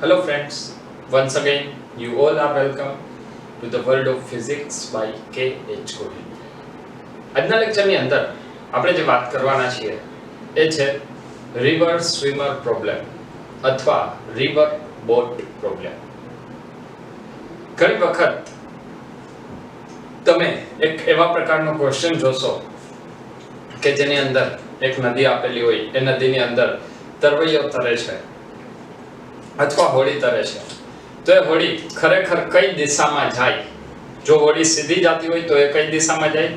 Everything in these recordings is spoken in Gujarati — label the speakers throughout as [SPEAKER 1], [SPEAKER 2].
[SPEAKER 1] Hello friends, once again you all are welcome to the world of physics by K.H. Kohli. આજના લેક્ચરની અંદર આપણે જે વાત કરવાના છીએ એ છે રિવર સ્વિમર પ્રોબ્લેમ અથવા રિવર બોટ પ્રોબ્લેમ. ઘણી વખત તમે એક એવા પ્રકારનો ક્વેશ્ચન જોશો કે જેની અંદર એક નદી આપેલી હોય, એ નદીની અંદર તરવૈયો તરે છે અથવા હોડી તરે છે, તો એ હોડી ખરેખર કઈ દિશામાં જાય? જો હોડી સીધી જતી હોય તો એ કઈ દિશામાં જાય?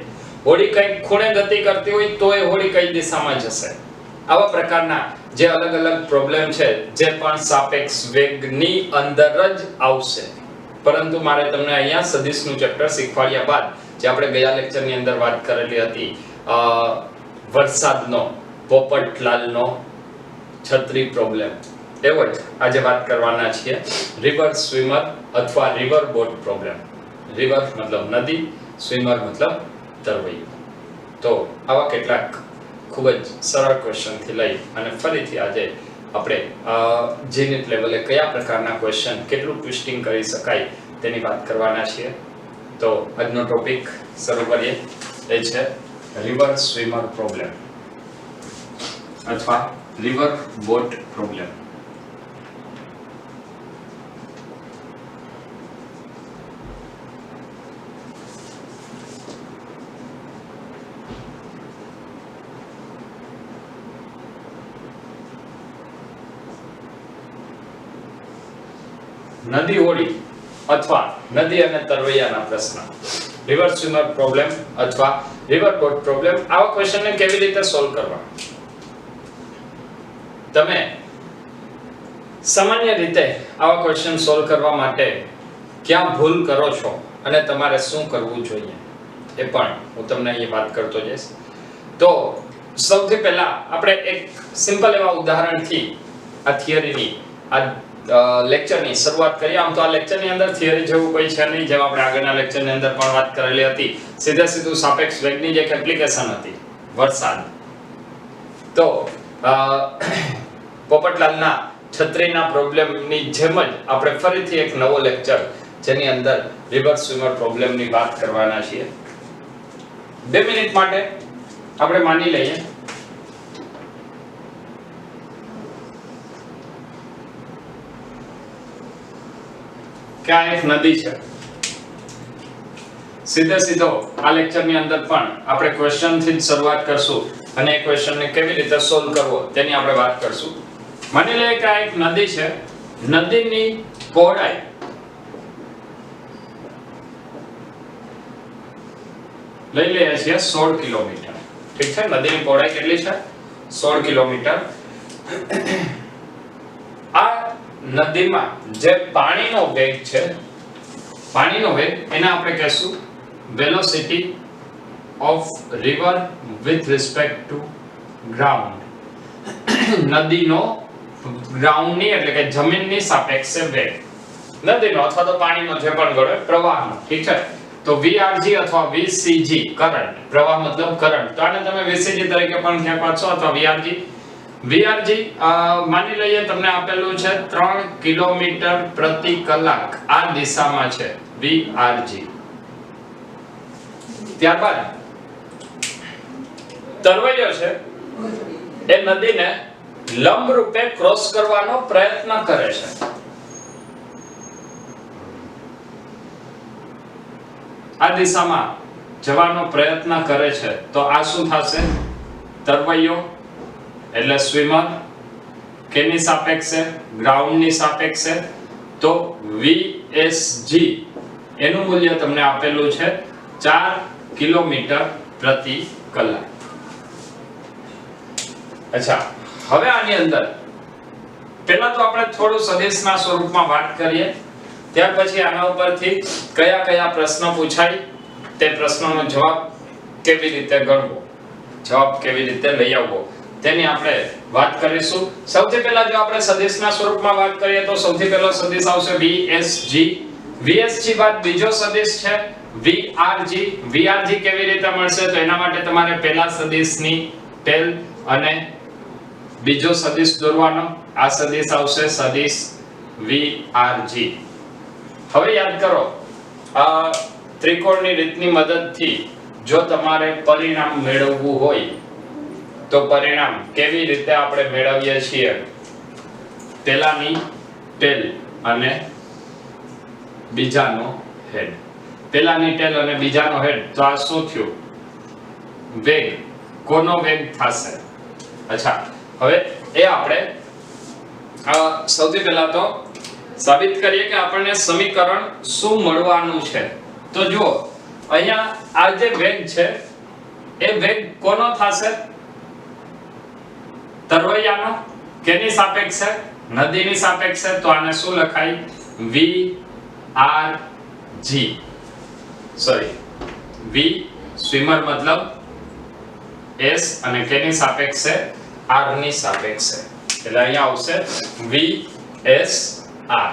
[SPEAKER 1] હોડી કઈ ખૂણે ગતિ કરતી હોય તો એ હોડી કઈ દિશામાં જશે? આવા પ્રકારના જે અલગ અલગ પ્રોબ્લેમ છે જે પણ સાપેક્ષ વેગની અંદર જ આવશે. પરંતુ મારે તમને અહીંયા સદિશનું ચેપ્ટર શીખવાડ્યા બાદ જે આપણે ગયા લેક્ચરની અંદર વાત કરેલી હતી વરસાદનો, પોપટલાલનો છત્રી પ્રોબ્લેમ, એવો જ આજે વાત કરવાના છીએ રિવર સ્વિમર અથવા રિવર બોટ પ્રોબ્લેમ. રિવર મતલબ નદી, સ્વિમર મતલબ તરવૈયું. તો આવા કેટલાક ખૂબ જ સરળ ક્વેશ્ચનથી લઈ અને ફરીથી આજે આપણે જીનિટ લેવલે કયા પ્રકારના ક્વેશ્ચન કેટલું ટ્વિસ્ટિંગ કરી શકાય તેની વાત કરવાના છીએ. તો આજનો ટોપિક શરૂ કરીએ. એ છે રિવર સ્વિમર પ્રોબ્લેમ અથવા રિવર બોટ પ્રોબ્લેમ. નદી હોડી અથવા નદી અને તરવૈયાના પ્રશ્ન, રિવર સ્વિમર પ્રોબ્લેમ અથવા રિવર બોટ પ્રોબ્લેમ. આવા ક્વેશ્ચનને કેવી રીતે સોલ્વ કરવા? તમે સામાન્ય રીતે આવા ક્વેશ્ચન સોલ્વ કરવા માટે ક્યાં ભૂલ કરો છો અને તમારે શું કરવું જોઈએ એ પણ હું તમને અહીં વાત કરતો જઈશ. તો સૌથી પહેલા આપણે એક સિમ્પલ એવા ઉદાહરણથી આ થિયરીની લેક્ચરની શરૂઆત કરીએ. આમ તો આ લેક્ચરની અંદર થિયરી જેવું કોઈ છે નહીં, જેમ આપણે આગળના લેક્ચરની અંદર પણ વાત કરેલી હતી. સીધું સાપેક્ષ વેગની જે એક એપ્લિકેશન હતી વરસાદ. તો પોપટલાલના છત્રીના પ્રોબ્લેમની જેમ જ આપણે ફરીથી એક નવો લેક્ચર જેની અંદર રિવર સ્વિમર પ્રોબ્લેમની વાત કરવાના છીએ. 2 મિનિટ માટે આપણે માની લઈએ કે આ એક નદી છે. સીધો આ લેક્ચરની અંદર પણ આપણે ક્વેશ્ચનથી જ શરૂઆત કરશું અને એ ક્વેશ્ચનને કેવી રીતે સોલ્વ કરવો તેની આપણે વાત કરશું. માની લઈએ કે આ એક નદી છે. નદીની પહોળાઈ લઈ લઈએ છીએ 16 કિલોમીટર. ઠીક છે, નદીની પહોળાઈ કેટલી છે? 16 કિલોમીટર. આ નદીમાં જે પાણીનો વેગ છે, પાણીનો વેગ એને આપણે કહેશું velocity of river with respect to ground. નદીનો ગ્રાઉન્ડની એટલે કે જમીનની સાપેક્ષે વેગ, નદીનો અથવા તો પાણીનો જે પણ ગળે પ્રવાહનો. ઠીક છે, તો VRG અથવા VCG કરંટ, પ્રવાહ મતલબ કરંટ, તો આને તમે VCG તરીકે પણ કહેવા છો અથવા VRG માની લઈએ તમને આપેલું છે 3 કિલોમીટર પ્રતિ કલાક આ દિશામાં છે VRG. ત્યારબાદ તરવૈયો છે એ નદીને લંબ રૂપે ક્રોસ કરવાનો પ્રયત્ન કરે છે. આ દિશામાં જવાનો પ્રયત્ન કરે છે. તો આ શું થશે? તરવૈયો એટલે સ્વિમર કેની સાપેક્ષે? ગ્રાઉન્ડની સાપેક્ષે. તો VSG એનું મૂલ્ય તમને આપેલું છે 4 કિલોમીટર પ્રતિ કલાક. અચ્છા, હવે આની અંદર પહેલા તો આપણે થોડું સદિશના સ્વરૂપમાં વાત કરીએ, ત્યાર પછી આના ઉપરથી કયા કયા પ્રશ્ન પૂછાય તે પ્રશ્નોનો જવાબ કેવી રીતે ગણવો, જવાબ કેવી રીતે લઈ આવવો તેની આપણે વાત કરીશું. સૌથી પહેલા જો આપણે સદિશના સ્વરૂપમાં વાત કરીએ તો સૌથી પહેલો સદિશ આવશે VSG. VSG બાદ બીજો સદિશ છે VRG. VRG કેવી રીતે મળશે? તો એના માટે તમારે પહેલા સદિશની ટેલ અને બીજો સદિશ દોરવાનો. આ સદિશ આવશે સદિશ VRG. હવે યાદ કરો આ ત્રિકોણની રીતની મદદથી જો તમારે પરિણામ મેળવવું હોય તો પરિણામ કેવી રીતે આપણે મેળવીએ છીએ? પેલાની ટેલ અને બીજાનો હેડ. પેલાની ટેલ અને બીજાનો હેડ, તો આ શું થયું? વેગ. કોનો વેગ થશે? અચ્છા, હવે એ આપણે સૌથી પહેલા તો સાબિત કરીએ કે આપણને સમીકરણ શું મળવાનું છે. તો જુઓ અહીંયા આ જે વેગ છે એ વેગ કોનો થશે? તરવૈયાનો. કેની સાપેક્ષે? નદીની સાપેક્ષે. તો આને શું લખાય? VRG. સોરી, V સ્વિમર મતલબ S અને કેની સાપેક્ષે? R ની સાપેક્ષે. એટલે અહીંયા આવશે VSR.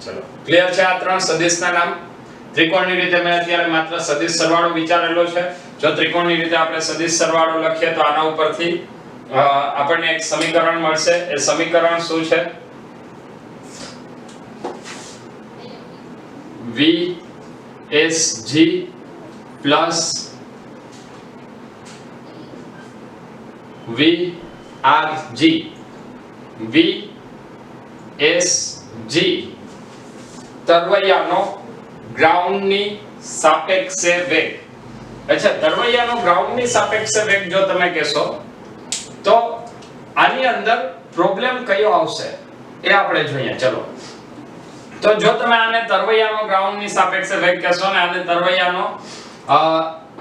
[SPEAKER 1] ચલો, ક્લિયર છે આ ત્રણ સદિશના નામ? ત્રિકોણની રીતે મેં અત્યારે માત્ર સદિશ સરવાળો વિચારેલો છે. જો ત્રિકોણની રીતે આપણે સદિશ સરવાળો લખીએ તો આના ઉપરથી આપણને એક સમીકરણ મળશે. એ સમીકરણ શું છે? VSG plus VRG. VSG તરવૈયાનો ગ્રાઉન્ડની સાપેક્ષે વેગ. અચ્છા, તરવૈયાનો ગ્રાઉન્ડની સાપેક્ષે વેગ જો તમે કહેશો તો આની અંદર પ્રોબ્લેમ કયો આવશે એ આપણે જોઈએ. ચલો, તો જો તમે આને તરવૈયાનો ગ્રાઉન્ડની સાપેક્ષે વેગ કહેશો ને આને તરવૈયાનો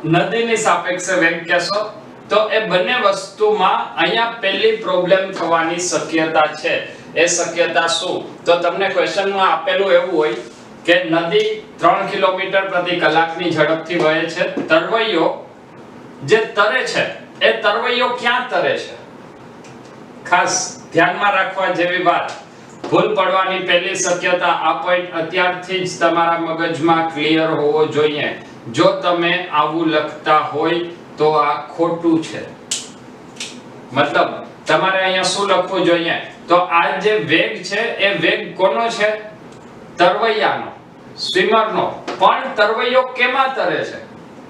[SPEAKER 1] નદીની સાપેક્ષે વેગ કહેશો તો એ બંને વસ્તુમાં અહીંયા પહેલી પ્રોબ્લેમ થવાની શક્યતા છે. એ શક્યતા શું? તો તમને ક્વેશ્ચનમાં આપેલું એવું હોય કે નદી 3 કિલોમીટર પ્રતિ કલાકની ઝડપથી વહે છે. તરવૈયો જે તરે છે એ તરવૈયો ક્યાં તરે છે? ખાસ ધ્યાનમાં રાખવા જેવી વાત. ભૂલ પડવાની પહેલી શક્યતા આ પોઈન્ટ અત્યારથી જ તમારા મગજમાં ક્લિયર હોવો જોઈએ. જો તમે આવું લખતા હોય તો આ ખોટું છે. મતલબ તમારે અહીંયા શું લખવું જોઈએ? તો આ જે વેગ છે એ વેગ કોનો છે? તરવૈયાનો, સ્વિમરનો. પણ તરવૈયો કેમાં તરે છે?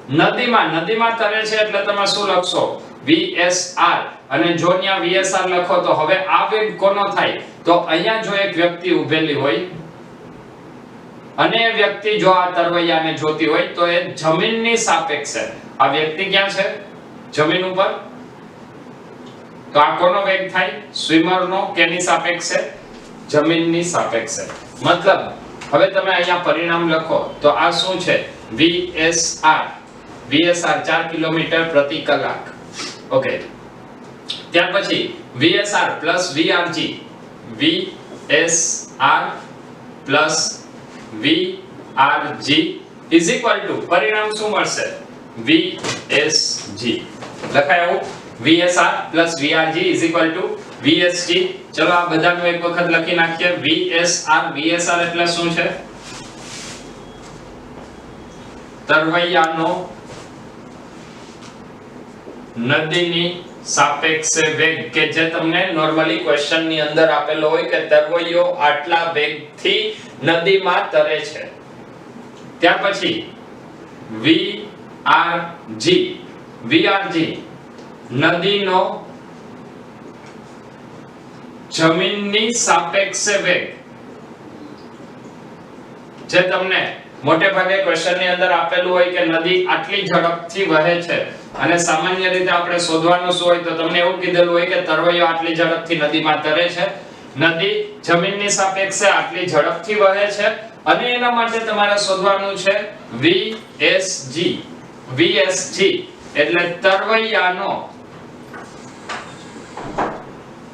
[SPEAKER 1] નદીમાં. નદીમાં તરે છે એટલે તમે શું લખશો? VSR. અને જો અહીંયા VSR લખો તો હવે આ વેગ કોનો થાય? તો અહીંયા જો એક વ્યક્તિ ઊભેલી હોય અને એ વ્યક્તિ જો આ તરવૈયાને જોતી હોય તો એ જમીનની સાપેક્ષે. આ વ્યક્તિ ક્યાં છે? જમીન ઉપર. તો આ કોનો વેગ થાય? સ્વિમરનો. કેની સાપેક્ષે? જમીનની સાપેક્ષે. મતલબ હવે તમે અહીંયા પરિણામ લખો તો આ શું છે? VSR. VSR 4 કિલોમીટર પ્રતિ કલાક. ઓકે, ત્યાર પછી VSR plus VRG. VSR plus VRG is equal to પરિણામ શું મળશે? VSG. લખાય આવું? VSR plus VRG is equal to VSG. ચલો આ બધાનું એક વખત લખી નાખીએ. VSR. VSR એટલે શું છે? તરવૈયાનો નદીની સાપેક્ષે વેગ, કે જે તમને નોર્મલી ક્વેશ્ચન ની અંદર આપેલો હોય કે તરવૈયો આટલા વેગથી નદીમાં તરે છે. ત્યાર પછી VRG. VRG નદીનો જમીનની સાપેક્ષે વેગ. જે તમને મોટે ભાગે ક્વેશ્ચન ની અંદર આપેલું હોય કે નદી આટલી ઝડપથી વહે છે અને સામાન્ય રીતે આપણે શોધવાનું શું હોય તો તમને એવું કીધેલું હોય કે તરવૈયો આટલી ઝડપથી નદીમાં તરે છે. નદી જમીનની સાપેક્ષે આટલી ઝડપથી વહે છે અને એના માટે તમારે શોધવાનું છે VSG. VSG એટલે તરવૈયાનો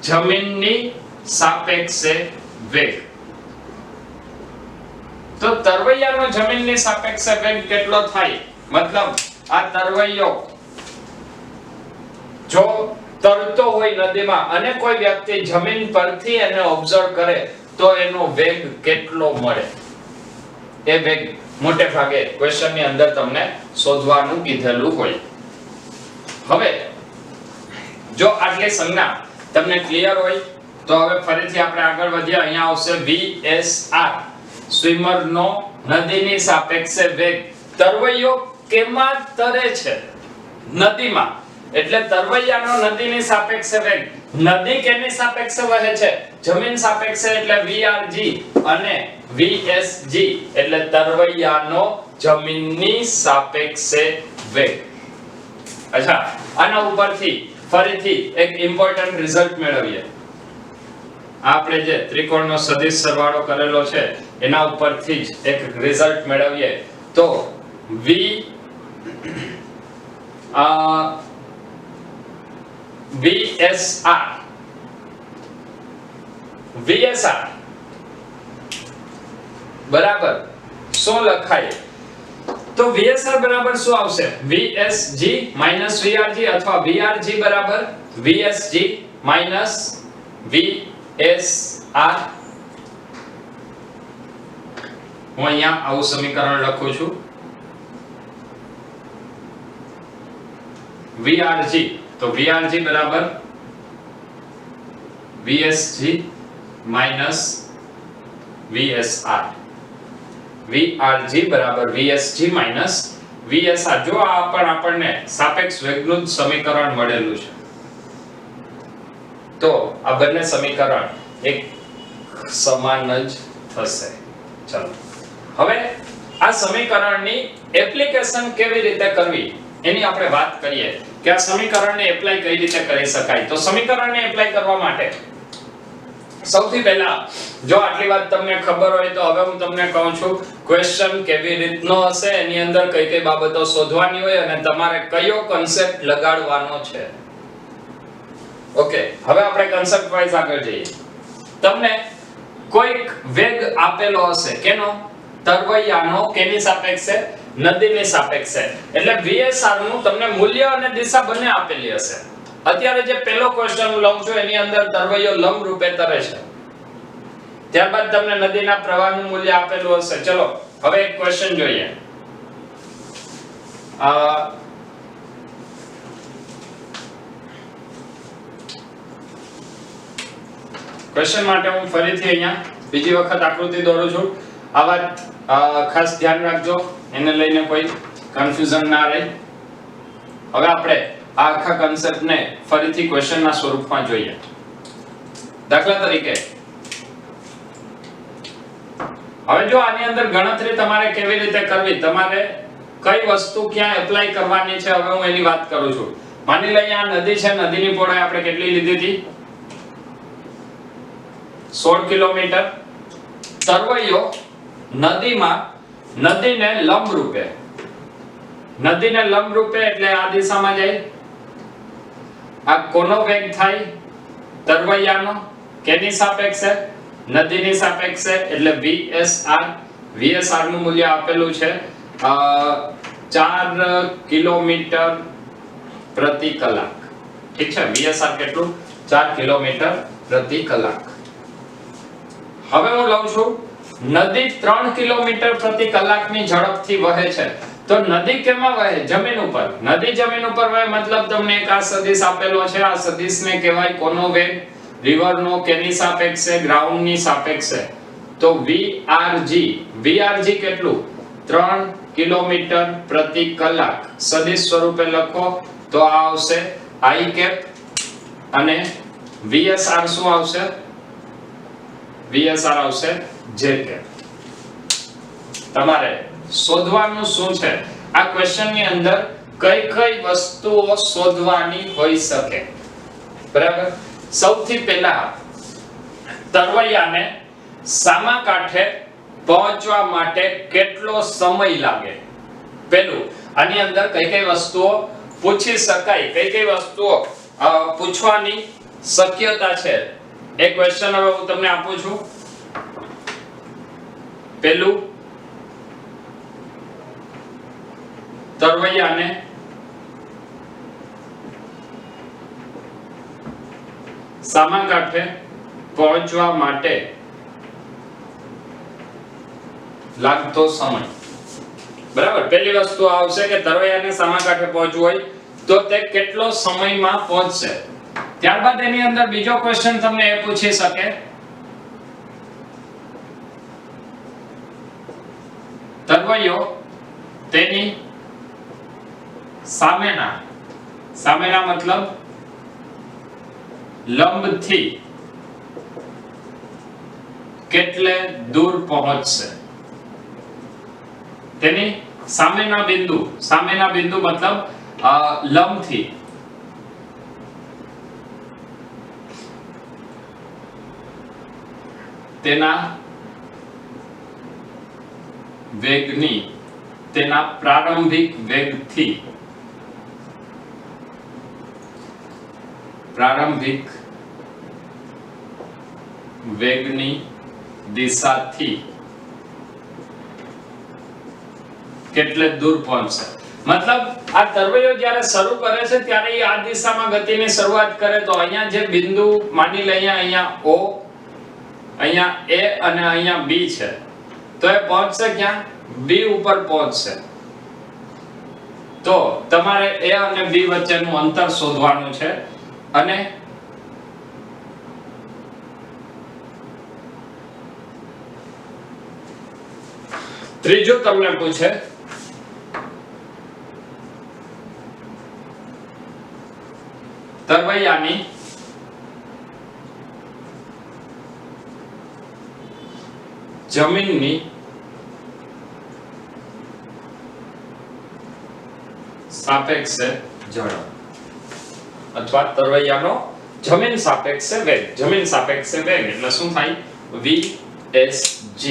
[SPEAKER 1] જમીનની સાપેક્ષે વેગ. તો તરવૈયાનો જમીનની સાપેક્ષે વેગ કેટલો થાય? મતલબ આ તરવૈયો જો તરતો હોય નદીમાં અને કોઈ વ્યક્તિ જમીન પરથી એને ઓબ્ઝર્વ કરે તો એનો વેગ કેટલો મળે? એ વેગ મોટે ભાગે ક્વેશ્ચન ની અંદર તમને શોધવાનું કીધેલું હોય. હવે જો આટલી સંજ્ઞા તમને ક્લિયર હોય તો હવે ફરીથી આપણે આગળ વધ્યા. અહીંયા આવશે VSR, સ્વિમરનો નદીની સાપેક્ષે વેગ. તરવૈયો કેમાં તરે છે? નદીમાં. એટલે તરવૈયાનો નદીની સાપેક્ષે વેગ. નદી કેની સાપેક્ષે વહે છે? જમીન સાપેક્ષે, એટલે VRG અને VSG એટલે તરવૈયાનો જમીનની સાપેક્ષે વેગ. અચ્છા, આના ઉપરથી ફરીથી એક ઇમ્પોર્ટન્ટ રિઝલ્ટ મેળવીએ. આપણે જે ત્રિકોણનો સદિશ સરવાળો કરેલો છે એના ઉપરથી જ એક રિઝલ્ટ મેળવીએ. તો VSR બરાબર શું લખાય? તો VSR બરાબર શું આવશે? VSG VRG અથવા VRG બરાબર VSG VSR. હું અહીંયા આવું સમીકરણ લખું છું. VRG તો VRG બરાબર VSG VSR. VRG બરાબર VSG VSR. જો આ પણ આપણને સાપેક્ષ વેગનું જ સમીકરણ મળેલું છે, તો આ બંને સમીકરણ એક સમાન જ થશે. ચલો હવે આ સમીકરણની એપ્લિકેશન કેવી રીતે કરવી એની આપણે વાત કરીએ કે આ સમીકરણને એપ્લાય કઈ રીતે કરી શકાય. તો સમીકરણને એપ્લાય કરવા માટે સૌથી પહેલા જો આટલી વાત તમને ખબર હોય તો હવે હું તમને કહું છું ક્વેશ્ચન કેવી રીતનો હશે, એની અંદર કઈ કઈ બાબતો શોધવાની હોય અને તમારે કયો કન્સેપ્ટ લગાડવાનો છે. ઓકે, હવે આપણે કન્સેપ્ટ વાઇઝ આગળ જઈએ. તમને કોઈક વેગ આપેલો હશે, કેનો? તરવૈયાનો. કેની સાપેક્ષે? નદીની સાપેક્ષે. એટલે VSR નું તમને મૂલ્ય અને દિશા બંને આપેલી હશે. અત્યારે જે પહેલો ક્વેશ્ચન હું લઉં છું એની અંદર તરવૈયો લંબ રૂપે તરે છે. ત્યારબાદ તમને નદીના પ્રવાહનું મૂલ્ય આપેલું હશે. ચલો હવે એક ક્વેશ્ચન જોઈએ. ક્વેશ્ચન માટે હું ફરીથી અહીંયા બીજી વખત આકૃતિ દોરું છું. આ વાત ખાસ ધ્યાન રાખજો, એને લઈને કોઈ કન્ફ્યુઝન ના રહે. હવે આપણે આ આખા કન્સેપ્ટને ફરીથી ક્વેશ્ચનના સ્વરૂપમાં જોઈએ. દાખલા તરીકે હવે જો આની અંદર ગણતરી તમારે કેવી રીતે કરવી, તમારે કઈ વસ્તુ ક્યાં એપ્લાય કરવાની છે, હવે હું એની વાત કરું છું. માની લઈએ આ નદી છે, નદીની પહોળાઈ આપણે કેટલી લીધી હતી? 16 કિલોમીટર. તરવૈયો નદીમાં નદીને લંબ રૂપે એટલે આ દિશામાં જાય. આ કોનો વેગ થાય? તરવૈયાનો. કેની સાપેક્ષે? નદીની સાપેક્ષે એટલે VSR નું મૂલ્ય આપેલું છે 4 કિલોમીટર પ્રતિ કલાક. ઠીક છે, VSR કેટલું? 4 કિલોમીટર પ્રતિ કલાક. હવે હું લઉં છું નદી 3 કિલોમીટર પ્રતિ કલાકની ઝડપથી વહે છે. તો નદી કેમાં વહે? જમીન ઉપર. નદી જમીન ઉપર વહે મતલબ તમને એક આ સદિશ આપેલો છે. આ સદિશને કહેવાય કોનો વેગ? રિવરનો. કેની સાપેક્ષે? ગ્રાઉન્ડની સાપેક્ષે. તો VRG કેટલું? 3 કિલોમીટર પ્રતિ કલાક. સદિશ સ્વરૂપે લખો તો આ આવશે I કેપ અને VSR શું આવશે? VSR આવશે J કેપ. તમારે શોધવાનું શું છે? આ ક્વેશ્ચન ની અંદર કઈ કઈ વસ્તુઓ શોધવાની હોઈ શકે? બરાબર. સૌથી પહેલા તરવૈયાને સામા કાંઠે પહોંચવા માટે કેટલો સમય લાગે? પહેલું આની અંદર કઈ કઈ વસ્તુઓ પૂછી શકાય, કઈ કઈ વસ્તુઓ પૂછવાની શક્યતા છે એ ક્વેશ્ચન હવે હું તમને આપું છું. પહેલું, તરવૈયાને સામા કાંઠે પહોંચવા માટે લાગતો સમય. બરાબર. પહેલી વસ્તુ આવશે કે તરવૈયાને સામા કાંઠે પહોંચવું હોય તો તે કેટલો સમયમાં પહોંચશે? ત્યારબાદ એની અંદર બીજો ક્વેશ્ચન તમને એ પૂછી શકે, તરવૈયો તેની સામેના મતલબ લંબથી કેટલે દૂર પહોંચશે. તેની સામેના બિંદુ મતલબ લંબથી તેના વેગની, તેના પ્રારંભિક વેગથી, પ્રારંભિક વેગની દિશાથી કેટલે દૂર પહોંચશે. મતલબ આ તરવૈયો જ્યારે શરૂ કરે છે ત્યારે એ આ દિશામાં ગતિની શરૂઆત કરે તો અહીંયા જે બિંદુ માની લઈએ, અહીંયા O, અહીંયા A અને અહીંયા B છે, તો એ પહોંચશે ક્યાં? B ઉપર પહોંચશે. તો તમારે A અને B વચ્ચેનું અંતર શોધવાનું છે. અને ત્રીજું તમને પૂછે, તરવૈયાની જમીનની સાપેક્ષે ઝડપ અથવા તરવૈયાનો જમીન સાપેક્ષે વેગ. જમીન સાપેક્ષે વેગ એટલે શું થાય? VSG.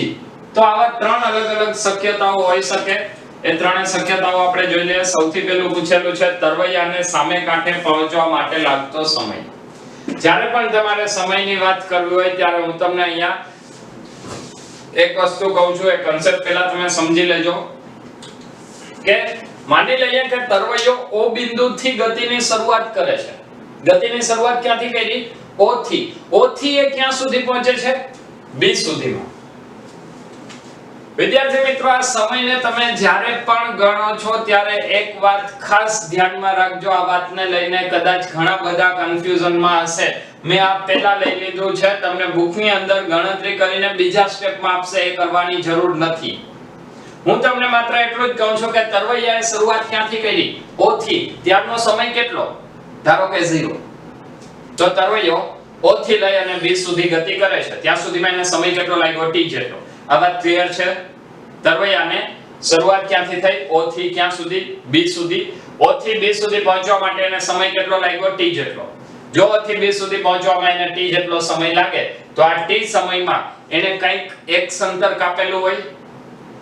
[SPEAKER 1] તો આવા ત્રણ અલગ અલગ શક્યતાઓ હોઈ શકે. એ ત્રણેય શક્યતાઓ આપણે જોઈ લઈએ. સૌથી પહેલું પૂછેલું છે તરવૈયાને સામે કાંઠે પહોંચવા માટે લાગતો સમય. જ્યારે પણ તમારે સમયની વાત કરવી હોય ત્યારે હું તમને અહીંયા એક વસ્તુ કહું છું, એ કન્સેપ્ટ પહેલા તમે સમજી લેજો કે માની લઈએ કે તરવૈયો O બિંદુથી ગતિની શરૂઆત કરે છે. ગતિની શરૂઆત ક્યાંથી કરી? O થી. O થી એ ક્યાં સુધી પહોંચે છે? B સુધીમાં. વિદ્યાર્થી મિત્રો, આ સમયને તમે જ્યારે પણ ગણો છો ત્યારે એક વાત ખાસ ધ્યાનમાં રાખજો. આ વાતને લઈને કદાચ ઘણા બધા કન્ફ્યુઝનમાં હશે. મેં આ પહેલા લઈ લીધું છે, તમને બુકની અંદર ગણતરી કરીને બીજા સ્ટેપમાં આપશે, એ કરવાની જરૂર નથી. હું તમને માત્ર એટલું જ કહું છું કે તરવૈયાએ શરૂઆત ક્યાંથી કરી? O થી. ત્યારનો સમય કેટલો? ધારો કે 0. તો તરવૈયો O થી લઈ અને B સુધી ગતિ કરે છે. ત્યાં સુધીમાં એને સમય કેટલો લાગ્યો? T જેટલો. આ વાત ક્લિયર છે? તરવૈયાને શરૂઆત ક્યાંથી થઈ? O થી ક્યાં સુધી? B સુધી. O થી B સુધી પહોંચવા માટે એને સમય કેટલો લાગ્યો? T જેટલો. જો O થી B સુધી પહોંચવામાં એને T જેટલો સમય લાગે તો આ T સમયમાં એને કંઈક x અંતર કાપેલું હોય,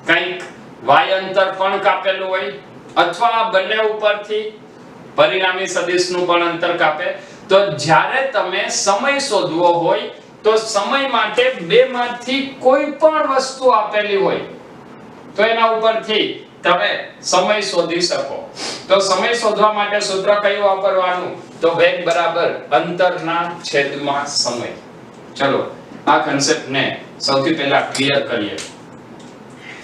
[SPEAKER 1] કંઈક y અંતર પણ કાપેલું હોય, અથવા આ બંને ઉપરથી પરિણામી સદિશનું પણ અંતર કાપે. તો જ્યારે તમે સમય શોધવો હોય તો સમય માટે બેમાંથી કોઈ પણ વસ્તુ આપેલી હોય તો એના ઉપરથી તમે સમય શોધી શકો. તો સમય શોધવા માટે સૂત્ર કયું વાપરવાનું? તો વેગ બરાબર અંતરના છેદમાં સમય. ચલો આ કન્સેપ્ટને સૌથી પહેલા ક્લિયર કરીએ.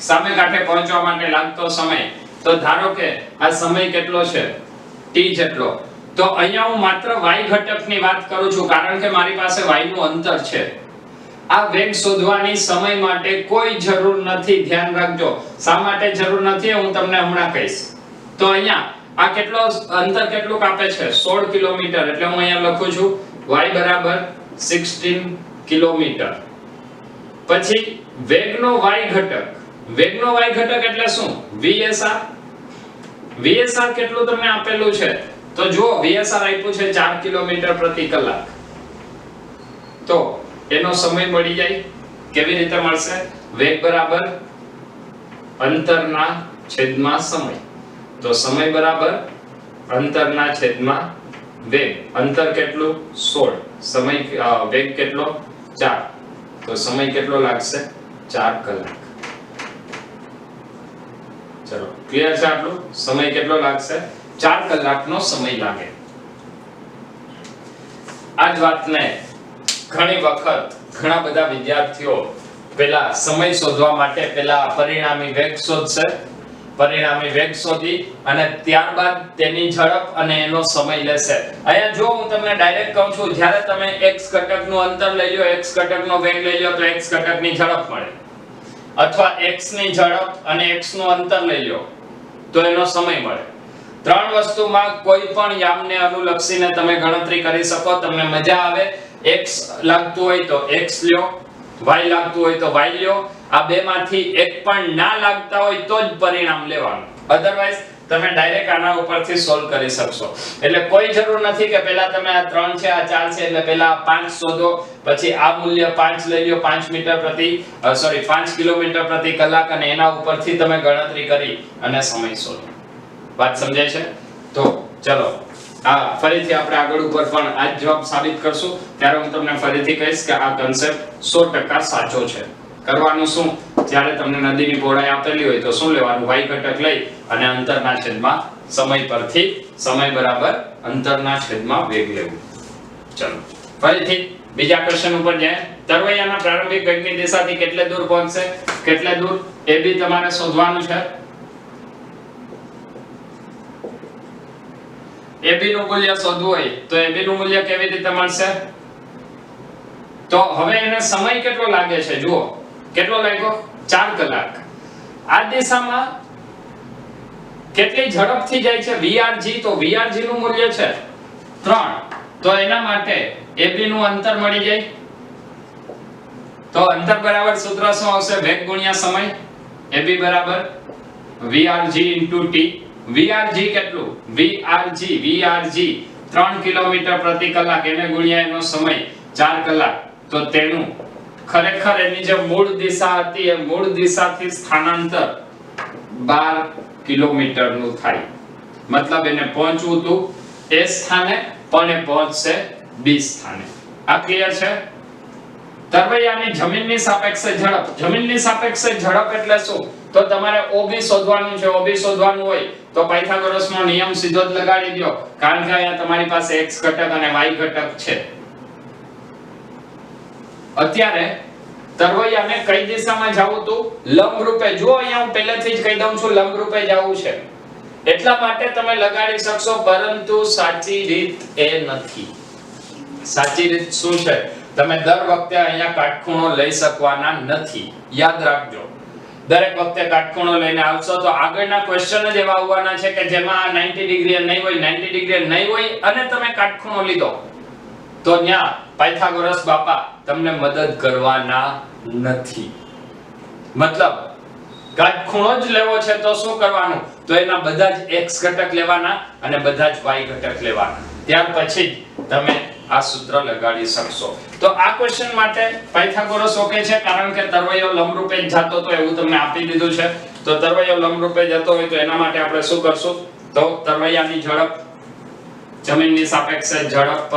[SPEAKER 1] સામે કાંઠે પહોંચવા માટે લાગતો સમય, તો ધારો કે આ સમય કેટલો છે? T જેટલો. તો અહીંયા હું માત્ર y ઘટકની વાત કરું છું કારણ કે મારી પાસે y નું અંતર છે. આ વેગ શોધવાની સમય માટે કોઈ જરૂર નથી. ધ્યાન રાખજો. શા માટે જરૂર નથી હું તમને હમણાં કહીશ. તો અહીંયા આ કેટલો અંતર કેટલું કાપે છે? 16 કિલોમીટર. એટલે હું અહીંયા લખું છું y બરાબર 16 કિલોમીટર. પછી વેગનો y ઘટક. વેગનો y ઘટક એટલે શું? VSR. VSR કેટલું તમને આપેલું છે? તો જુઓ VSR આપ્યું છે 4 કિલોમીટર પ્રતિ કલાક. તો એનો સમય મળી જાય. કેવી રીતે મળશે? વેગ બરાબર અંતરના છેદમાં સમય. તો સમય બરાબર અંતરના છેદમાં વેગ. અંતર કેટલું? 16. સમય વેગ કેટલો? 4. તો સમય કેટલો લાગશે? 4 કલાક. ચલો ક્લિયર છે આટલું? સમય કેટલો લાગશે? 4 કલાકનો સમય લાગે. આ જ વાતને ઘણી વખત ઘણા બધા વિદ્યાર્થીઓ પહેલા સમય શોધવા માટે પહેલા પરિણામી વેગ શોધશે, પરિણામી વેગ શોધી અને ત્યારબાદ તેની ઝડપ અને એનો સમય લેશે. અહીંયા જો હું તમને ડાયરેક્ટ કહું છું, જ્યારે તમે x ઘટકનું અંતર લઈ લો, x ઘટકનો વેગ લઈ લો તો x ઘટકની ઝડપ મળે, અથવા x ની ઝડપ અને x નું અંતર લઈ લો તો એનો સમય મળે. ત્રણ વસ્તુમાં કોઈ પણ યામને અનુલક્ષીને તમે ગણતરી કરી શકો, તમને મજા આવે. x લાગતું હોય તો x લ્યો, y લાગતું હોય તો y લ્યો. આ બેમાંથી એક પણ ના લાગતા હોય તો જ પરિણામ લેવાનું, અધરવાઇઝ તમે ડાયરેક્ટ આના ઉપરથી સોલ્વ કરી શકશો. એટલે કોઈ જરૂર નથી કે પહેલા તમે આ 3 છે આ 4 છે એટલે પહેલા 5 શોધો, પછી આ મૂલ્ય 5 લઈ લો, 5 મીટર પ્રતિ 5 કિલોમીટર પ્રતિ કલાક, અને એના ઉપરથી તમે ગણતરી કરી અને સમય શોધો. વાત સમજાય છે? તો ચલો આ ફરીથી આપણે આગળ ઉપર પણ આ જ જવાબ સાબિત કરશું. ત્યારે હું તમને ફરીથી કહીશ કે આ કન્સેપ્ટ 100% સાચો છે. કરવાનું શું, જ્યારે તમને નદીની પહોળાઈ આપેલી હોય તો શું લેવાનું, y ઘટક લઈ અને અંતરના છેદમાં સમય પરથી સમય બરાબર અંતરના છેદમાં વેગ લેવું. ચલો ફરીથી બીજા ક્વેશ્ચન ઉપર જાય. તરવૈયાના પ્રારંભિક વેગની દિશાથી કેટલે દૂર પહોંચશે, કેટલે દૂર એ બી તમારે શોધવાનું છે. AB નું મૂલ્ય શોધવું હોય તો AB નું મૂલ્ય કેવી રીતે મળશે? તો હવે એને સમય કેટલો લાગે છે જુઓ, કેટલો લાગ્યો? 4 કલાક. આ દિશામાં કેટલી ઝડપથી જાય છે VRG, તો VRG નું મૂલ્ય છે 3. તો એના માટે AB નું અંતર મળી જાય. તો અંતર બરાબર સૂત્ર શું આવશે? વેગ ગુણ્યા સમય. AB બરાબર VRG * T. VRG કેટલું? VRG 3 કિલોમીટર પ્રતિ કલાક, એને ગુણ્યા એનો સમય 4 કલાક. તો તેનું ખરેખર એની જે મૂળ દિશા હતી એ મૂળ દિશાથી સ્થાનાંતર 12 કિલોમીટર નું થાય. મતલબ એને પહોંચવું હતું એ સ્થાને, પણ એ પહોંચશે B સ્થાને. આ ક્લિયર છે? તરવૈયાની જમીનની સાપેક્ષે ઝડપ. જમીનની સાપેક્ષે ઝડપ એટલે શું? તો તમારે OB શોધવાનું છે. OB શોધવાનું હોય તો પાયથાગોરસનો નિયમ સીધો જ લગાડી દો, કારણ કે અહીંયા તમારી પાસે x ઘટક અને y ઘટક છે. અત્યારે તરવૈયાને કઈ દિશામાં જવું હતું? લંબ રૂપે. જો અહીંયા હું પહેલેથી જ કહી દઉં છું લંબ રૂપે જવું છે, એટલા માટે તમે લગાડી શકશો, પરંતુ સાચી રીત એ નથી. સાચી રીત શું છે? તમે દર વખતે અહીંયા કાટખૂણો લઈ શકવાના નથી, યાદ રાખજો. દરેક વખતે કાટખૂણો લઈને આવશો તો આગળના ક્વેશ્ચન જ એવા આવવાના છે કે જેમાં 90 ડિગ્રી નહીં હોય, 90 ડિગ્રી નહીં હોય અને તમે કાટખૂણો લીધો તો ન્યા પાયથાગોરસ બાપા તમને મદદ કરવાના નથી. મતલબ કાટખૂણો જ લેવો છે તો શું કરવાનું? તો એના બધા જ x ઘટક લેવાના અને બધા જ y ઘટક લેવાના. ત્યાર પછી તમે આ સૂત્ર લગાડી શકશો. તો આ ક્વેશ્ચન માટે પાયથાગોરસ ઓકે છે, કારણ કે તરવૈયો લંબરૂપે જ જતો તો એવું તમને આપી દીધું છે. તો તરવૈયો લંબરૂપે જતો હોય તો એના માટે આપણે શું કરશું? તો તરવૈયાની ઝડપ, જમીનની સાપેક્ષે ઝડપ,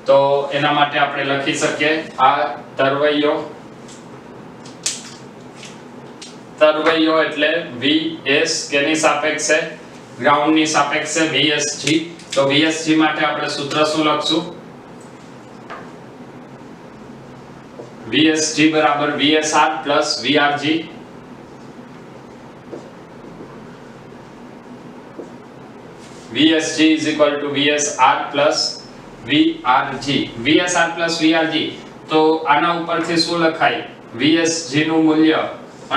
[SPEAKER 1] તો એના માટે આપણે લખી શકીએ આ તરવૈયો એટલે VS કેની સાપેક્ષે? ગ્રાઉન્ડની સાપેક્ષે VSG. તો VSG માટે આપણે સૂત્ર શું લખશું? VSG બરાબર VSR plus VRG. VSG is equal to VSR plus VRG. VSR plus VRG. તો આના ઉપરથી શું લખાય? VSG નું મૂલ્ય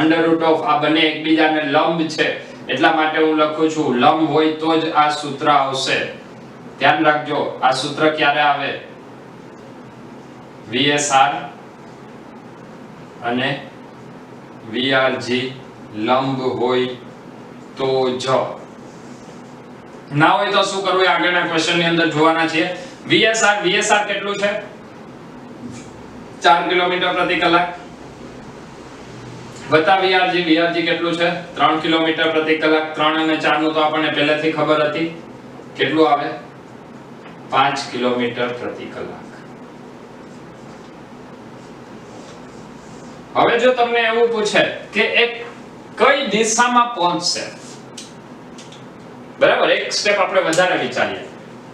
[SPEAKER 1] અંડર રૂટ ઓફ, આ બંને એકબીજાને લંબ છે એટલા માટે હું લખું છું લંબ હોય તો જ આ સૂત્ર આવશે. ધ્યાન રાખજો, આ સૂત્ર ક્યારે આવે? VSR અને VRG લંબ હોય તો જ. ના હોય તો શું કરવું? આગળના ક્વેશ્ચન ની અંદર જોવાના છે. VSR કેટલું છે? 4 કિલોમીટર પ્રતિ કલાક. વત્તા VRG કેટલું છે? 3 કિલોમીટર પ્રતિ કલાક. 3 અને 4 નું તો આપણને પહેલેથી ખબર હતી. કેટલું આવે? 5 કિલોમીટર પ્રતિ કલાક. હવે જો તમને એવું પૂછે કે એક કઈ દિશામાં પહોંચશે, બરાબર, એક સ્ટેપ આપણે વધારે વિચારીએ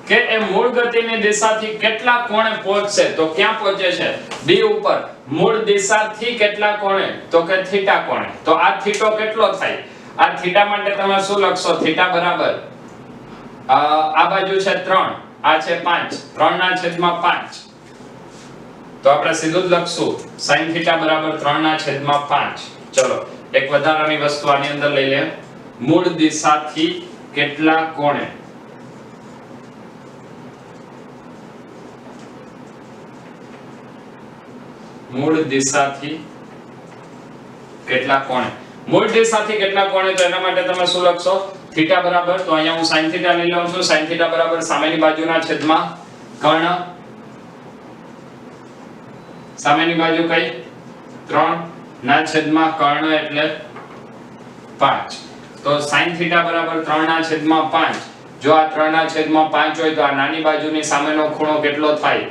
[SPEAKER 1] કે એ મૂળ ગતિની દિશાથી કેટલા કોણે પહોંચશે, તો ક્યાં પહોંચે છે? B ઉપર. મૂળ દિશાથી કેટલા કોણે? તો કે થીટા કોણે. તો આ થીટો કેટલો થાય? આ થીટા માટે તમે શું લખશો? થીટા બરાબર આ બાજુ છે 3, આ છે 5, 3 ના છેદમાં 5. તો આપણે સીધું જ લખશું sin θ બરાબર 3 ના છેદમાં 5. ચલો એક વધારાની વસ્તુ આની અંદર લઈ લે. મૂળ દિશાથી કેટલા કોણે? મૂળ દિશાથી કેટલા કોણે? મૂળ દિશાથી કેટલા કોણે? તો એના માટે તમે શું લખશો? થીટા બરાબર, તો અહીંયા હું sin θ લઈ લઉં છું. sin θ બરાબર સામેની બાજુના છેદમાં કર્ણ. સામેની બાજુ કઈ? 3 ના છેદમાં કર્ણ એટલે 5. તો sin θ બરાબર 3 ના છેદમાં 5. જો આ 3 ના છેદમાં 5 હોય તો આ નાની બાજુની સામેનો ખૂણો કેટલો થાય?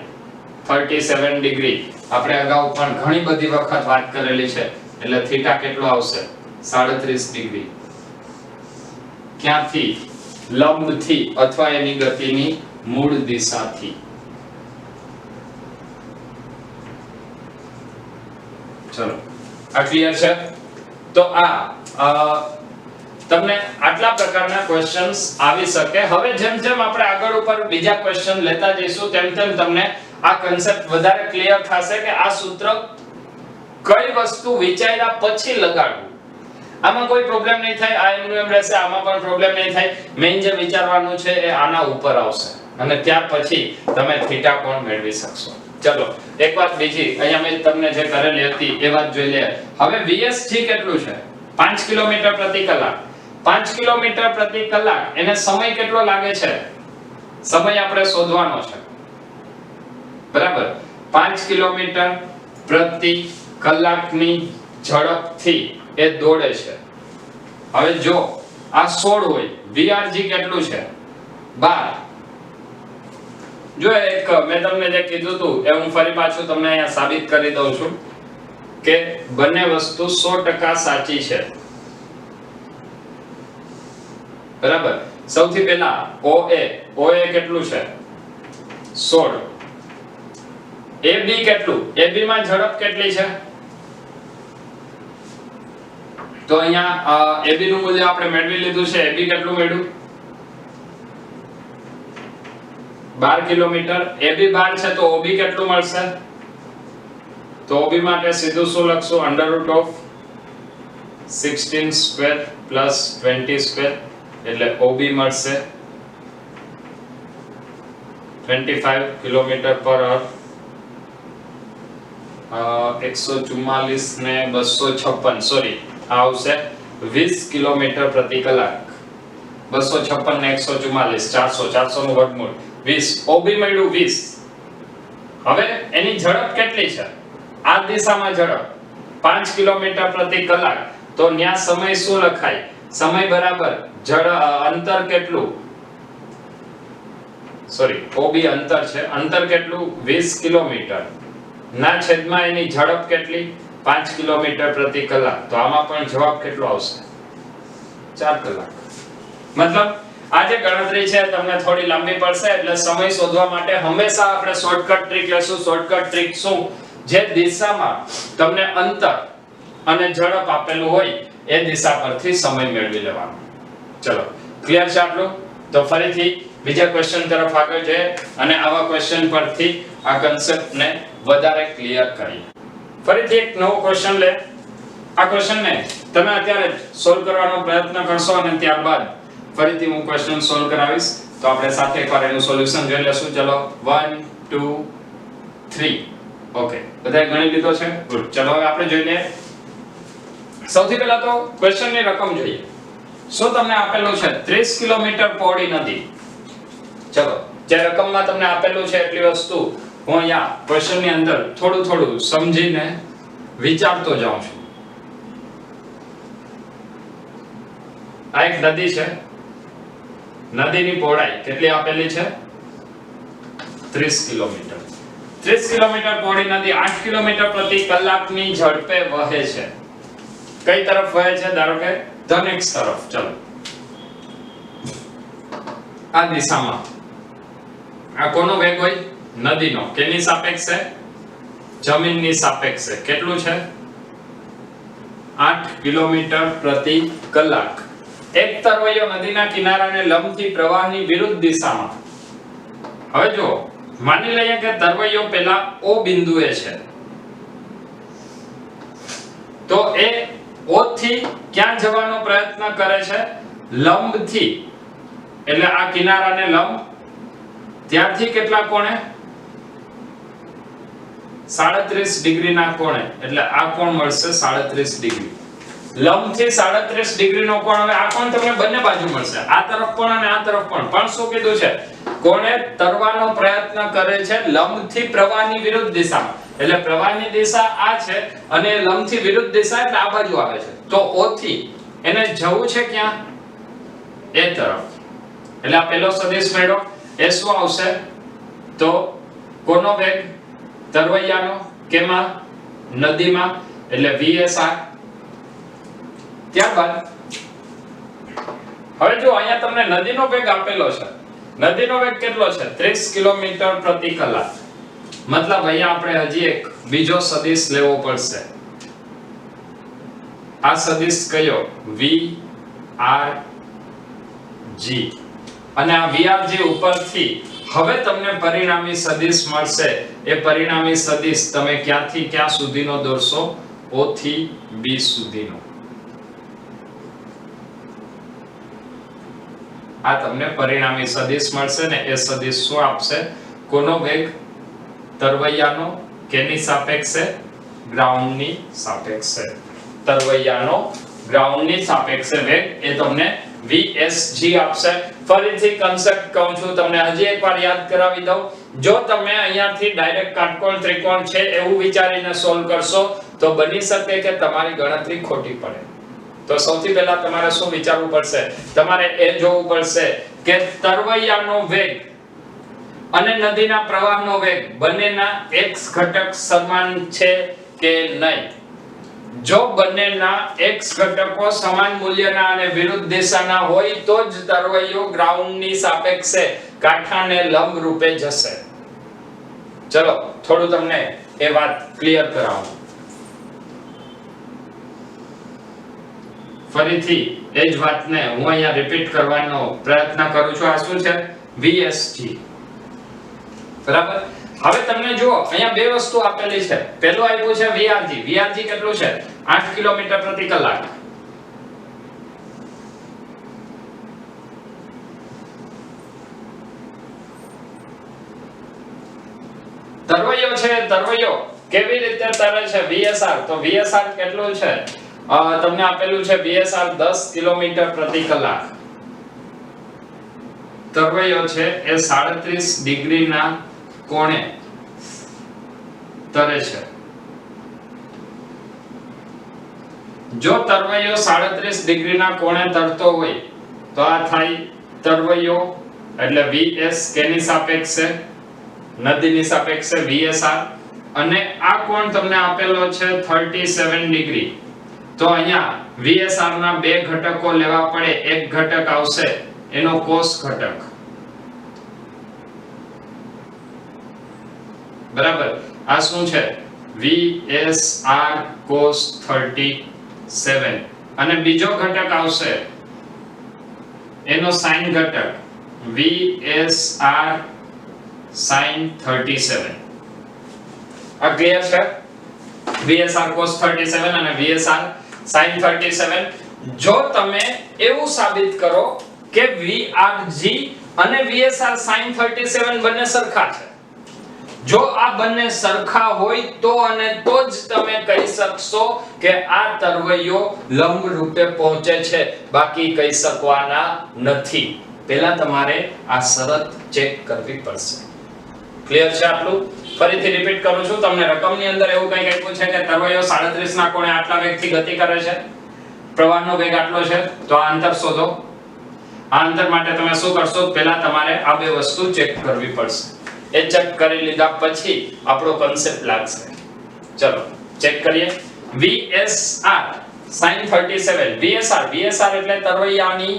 [SPEAKER 1] 37 ડિગ્રી. આપણે અગાઉ પણ ઘણી બધી વખત વાત કરેલી છે. એટલે થીટા કેટલો આવશે? 37 ડિગ્રી. ક્યાંથી? લંબથી અથવા એની ગતિની મૂળ દિશાથી. ચલો આ ક્લિયર છે? તો આ તમને આટલા પ્રકારના ક્વેશ્ચન્સ આવી શકે. હવે જેમ જેમ આપણે આગળ ઉપર બીજા ક્વેશ્ચન લેતા જઈશું તેમ તેમ તમને આ કન્સેપ્ટ વધારે ક્લિયર થશે કે આ સૂત્ર કઈ વસ્તુ વિચાર્યા પછી લગાડવું. આમાં કોઈ પ્રોબ્લેમ નહીં થાય. આ એમનું એમ રહેશે, આમાં પણ પ્રોબ્લેમ નહીં થાય. મેઈન જે વિચારવાનું છે એ આના ઉપર આવશે અને ત્યાર પછી તમે થીટા કોણ મેળવી શકશો. ચલો એક વાત બીજી અહીંયા મેં તમને જે કરેલી હતી એ વાત જોઈ લે. હવે VSG કેટલું છે? 5 કિલોમીટર પ્રતિ કલાક. 5 કિલોમીટર પ્રતિ કલાક એને સમય કેટલો લાગે છે? સમય આપણે શોધવાનો છે. બરાબર? 5 કિલોમીટર પ્રતિ કલાકની ઝડપથી એ દોડે છે. હવે જો આ 16 હોય, VRG કેટલું છે? 12. જો એક મેં તમને જે કીધું હતું એ હું ફરી પાછું તમને અહીંયા સાબિત કરી દઉં છું કે બંને વસ્તુ 100% સાચી છે. બરાબર? સૌથી પહેલા OA કેટલું છે? 16. AB કેટલું? AB માં ઝડપ કેટલી છે? તો અહીંયા AB નું મૂલ્ય આપણે મેળવી લીધું છે. AB કેટલું મેળવ્યું? 12 કિલોમીટર. AB 12 છે તો OB કેટલું મળશે? તો OB માટે સીધું શું લખશું? √16 સ્ક્વેર પ્લસ 20 સ્ક્વેર એટલે OB મળશે 25 કિલોમીટર પર અવર. 144 ને 256 સોરી આવશે 20 કિલોમીટર પ્રતિ કલાક. 256 ને 144 400 નું વર્ગમૂળ 20. OB મળ્યું 20. હવે એની ઝડપ કેટલી છે? આ દિશામાં ઝડપ 5 કિલોમીટર પ્રતિ કલાક. તો ન્યા સમય શું લખાય? સમય બરાબર અંતર કેટલું? સોરી OB અંતર છે. અંતર કેટલું? 20 કિલોમીટર ના છેદમાં એની ઝડપ કેટલી? 5 કિલોમીટર પ્રતિ કલાક. તો આમાં પણ જવાબ કેટલો આવશે? 4 કલાક. મતલબ આ જે ગણતરી છે તમને થોડી લાંબી પડશે એટલે સમય શોધવા માટે હંમેશા આપણે શોર્ટકટ ટ્રીક લેશું. શોર્ટકટ ટ્રીક શું? જે દિશામાં તમને અંતર અને ઝડપ આપેલું હોય એ દિશા પરથી સમય મેળવી લેવાનો. ચલો ક્લિયર છે આટલું? તો ફરીથી બીજા ક્વેશ્ચન તરફ આગળ જઈએ અને આવા ક્વેશ્ચન પરથી આ કન્સેપ્ટને વધારે ક્લિયર કરીએ. ફરીથી એક નવો ક્વેશ્ચન લે. આ ક્વેશ્ચનને તમે અત્યારે સોલ્વ કરવાનો પ્રયત્ન કરશો અને ત્યારબાદ ફરીથી હું ક્વેશ્ચન સોલ્વ કરાવીશ તો આપણે સાથે એકવાર એનું સોલ્યુશન જોઈ લેશું. ચલો 1 2 3. ઓકે બધાએ ગણી લીધો છે? ગુડ. ચલો હવે આપણે જોઈ લઈએ. સૌથી પહેલા તો ક્વેશ્ચનની રકમ જોઈએ. શું તમને આપેલું છે? 30 કિલોમીટર પહોળી નદી. ચલો જે રકમમાં તમને આપેલું છે એટલી વસ્તુ હું અહીંયા ક્વેશ્ચનની અંદર થોડું સમજીને વિચારતો જાઉં છું. આ એક નદી છે. નદીની પહોળાઈ કેટલી આપેલી છે? 30 કિલોમીટર. 30 કિલોમીટર પહોળી નદી 8 કિલોમીટર પ્રતિ કલાકની ઝડપે વહે છે. કઈ તરફ વહે છે? ધારો કે ધનેક્ષ તરફ. ચલો આ દિશામાં આ કોનો વેગ હોય? નદીનો. કેની સાપેક્ષે? જમીનની સાપેક્ષે. કેટલું છે? 8 કિલોમીટર પ્રતિ કલાક. એક તરવૈયો નદીના કિનારાને લંબથી પ્રવાહની વિરુદ્ધ દિશામાં. હવે જો માની લઈએ કે તરવૈયો પેલા O બિંદુએ છે, તો એ O થી ક્યાં જવાનો પ્રયત્ન કરે છે? લંબથી. એટલે આ કિનારાને લંબ, ત્યાંથી કેટલા કોણે? 37 ડિગ્રીના કોણે. એટલે આ કોણ મળશે 37 ડિગ્રી. લંબથી 37 ડિગ્રીનો કોણ. હવે આ કોણ તમને બંને બાજુ મળશે, આ તરફ પણ અને આ તરફ પણ. પણ શું કીધું છે? કોણે તરવાનો પ્રયત્ન કરે છે લંબથી પ્રવાહની વિરુદ્ધ દિશામાં. એટલે પ્રવાહની દિશા આ છે અને લંબથી વિરુદ્ધ દિશા એટલે આ બાજુ આવે છે. તો O થી એને જવું છે ક્યાં? એ તરફ. એટલે આ પહેલો સદિશ મેળો. એ શું આવશે? તો કોનો વેગ? તરવૈયાનો. કેમાં? નદીમાં. એટલે VSR. ત્યારબાદ હવે જો અહીંયા તમને નદીનો વેગ આપેલો છે. નદીનો વેગ કેટલો છે? 30 કિલોમીટર પ્રતિ કલાક. મતલબ અહીંયા આપણે હજી એક બીજો સદિશ લેવો પડશે. આ સદિશ કયો? VRG. અને આ VRG ઉપરથી હવે તમને પરિણામી સદિશ મળશે. એ પરિણામી સદિશ તમે ક્યાંથી ક્યાં સુધીનો દોરશો? O થી B સુધીનો. આ તમને પરિણામી સદિશ મળશે ને એ સદિશ શું આપશે? કોનો વેગ? તરવૈયાનો. કેની સાપેક્ષે? ગ્રાઉન્ડની સાપેક્ષે. તરવૈયાનો ગ્રાઉન્ડની સાપેક્ષે વેગ એ તમને VSG આપશે. ફરીથી કન્સેપ્ટ કહું છું તમને, હજી એકવાર યાદ કરાવી દઉં. જો તમે અહીંયાથી ડાયરેક્ટ કાટકોણ ત્રિકોણ છે એવું વિચારીને સોલ્વ કરશો તો બની શકે કે તમારી ગણતરી ખોટી પડે. તો સૌથી પહેલા તમારે શું વિચારવું પડશે? તમારે એ જોવું પડશે કે તરવૈયાનો વેગ અને નદીના પ્રવાહનો વેગ બંનેના x ઘટક સમાન છે કે નહીં. જો બંનેના x ઘટકો સમાન મૂલ્યના અને વિરુદ્ધ દિશાના હોય તો જ તરવૈયો ગ્રાઉન્ડની સાપેક્ષે કાંઠાને લંબ રૂપે જશે. ચલો થોડું તમને એ વાત ક્લિયર કરાવું. ફરીથી એ જ વાતને હું અહીંયા રિપીટ કરવાનો પ્રયત્ન કરું છું. આ શું છે? VSG. બરાબર. હવે તમને જુઓ અહીંયા બે વસ્તુ આપેલી છે. પહેલું આપ્યું છે VRG. VRG કેટલું છે? 8 કિલોમીટર પ્રતિ કલાક. તરવૈયો છે, તરવૈયો કેવી રીતે તરે છે? VSR. તો VSR કેટલું છે? તમને આપેલું છે VSR 10 કિલોમીટર પ્રતિ કલાક. તરવૈયો છે એ 37 ડિગ્રીના કોણે તરે છે. જો તરવૈયો 37 ડિગ્રીના કોણે તરતો હોય તો આ થાય તરવૈયો એટલે VS કેની સાપેક્ષે? નદીની સાપેક્ષે VSR. અને આ કોણ તમને આપેલો છે 37 ડિગ્રી. તો અહીંયા VSR ના બે ઘટકો લેવા પડે. એક ઘટક આવશે એનો કોસ ઘટક. બરાબર. આ શું છે? VSR cos 37. અને બીજો ઘટક આવશે એનો sin ઘટક VSR sin 37. આ ક્લિયર છે? VSR cos 37 અને VSR sin 37. જો તમે એવું સાબિત કરો કે VRG અને VSR sin 37 બંને સરખા છે, જો આ બંને સરખા હોય તો અને તો જ તમે કહી શકશો કે આ તરવૈયો લંબ રૂપે પહોંચે છે, બાકી કહી શકવાના નથી. પહેલા તમારે આ શરત ચેક કરવી પડશે. ક્લિયર છે આટલું? ફરીથી રિપીટ કરું છું. તમને રકમની અંદર એવું કંઈક આપ્યું છે કે તરવૈયો 37 ના કોણે આટલા વેગથી ગતિ કરે છે, પ્રવાહનો વેગ આટલો છે, તો આ અંતર શોધો. આ અંતર માટે તમે શું કરશો? પહેલા તમારે આ બે વસ્તુ ચેક કરવી પડશે. એ ચેક કરી લીધા પછી આપણો કોન્સેપ્ટ લાગશે. ચલો ચેક કરીએ. VSR sin 37. VSR એટલે તરવૈયાની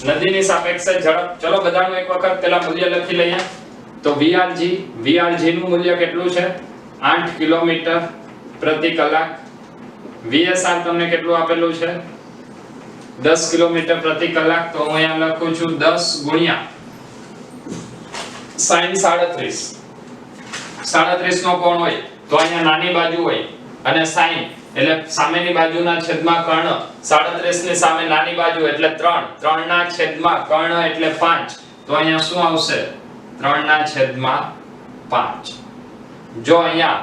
[SPEAKER 1] નદીની સાપેક્ષે ઝડપ. ચલો બધાનું એક વખત પહેલા મૂલ્ય લખી લઈએ. તો VRG નું મૂલ્ય કેટલું છે? 8 કિલોમીટર પ્રતિ કલાક. VSR તમને કેટલું આપેલું છે 10 કિલોમીટર પ્રતિ કલાક, તો હું અહીંયા લખું છું 10 ગુણ્યા sin 37 નો કોણ હોય તો અહીંયા નાની બાજુ હોય અને sin એટલે સામેની બાજુના છેદમાં કર્ણ, 37 ની સામે નાની બાજુ એટલે 3, 3 ના છેદમાં કર્ણ એટલે 5, તો અહીંયા શું આવશે 3 ના છેદમાં 5. જો અહીંયા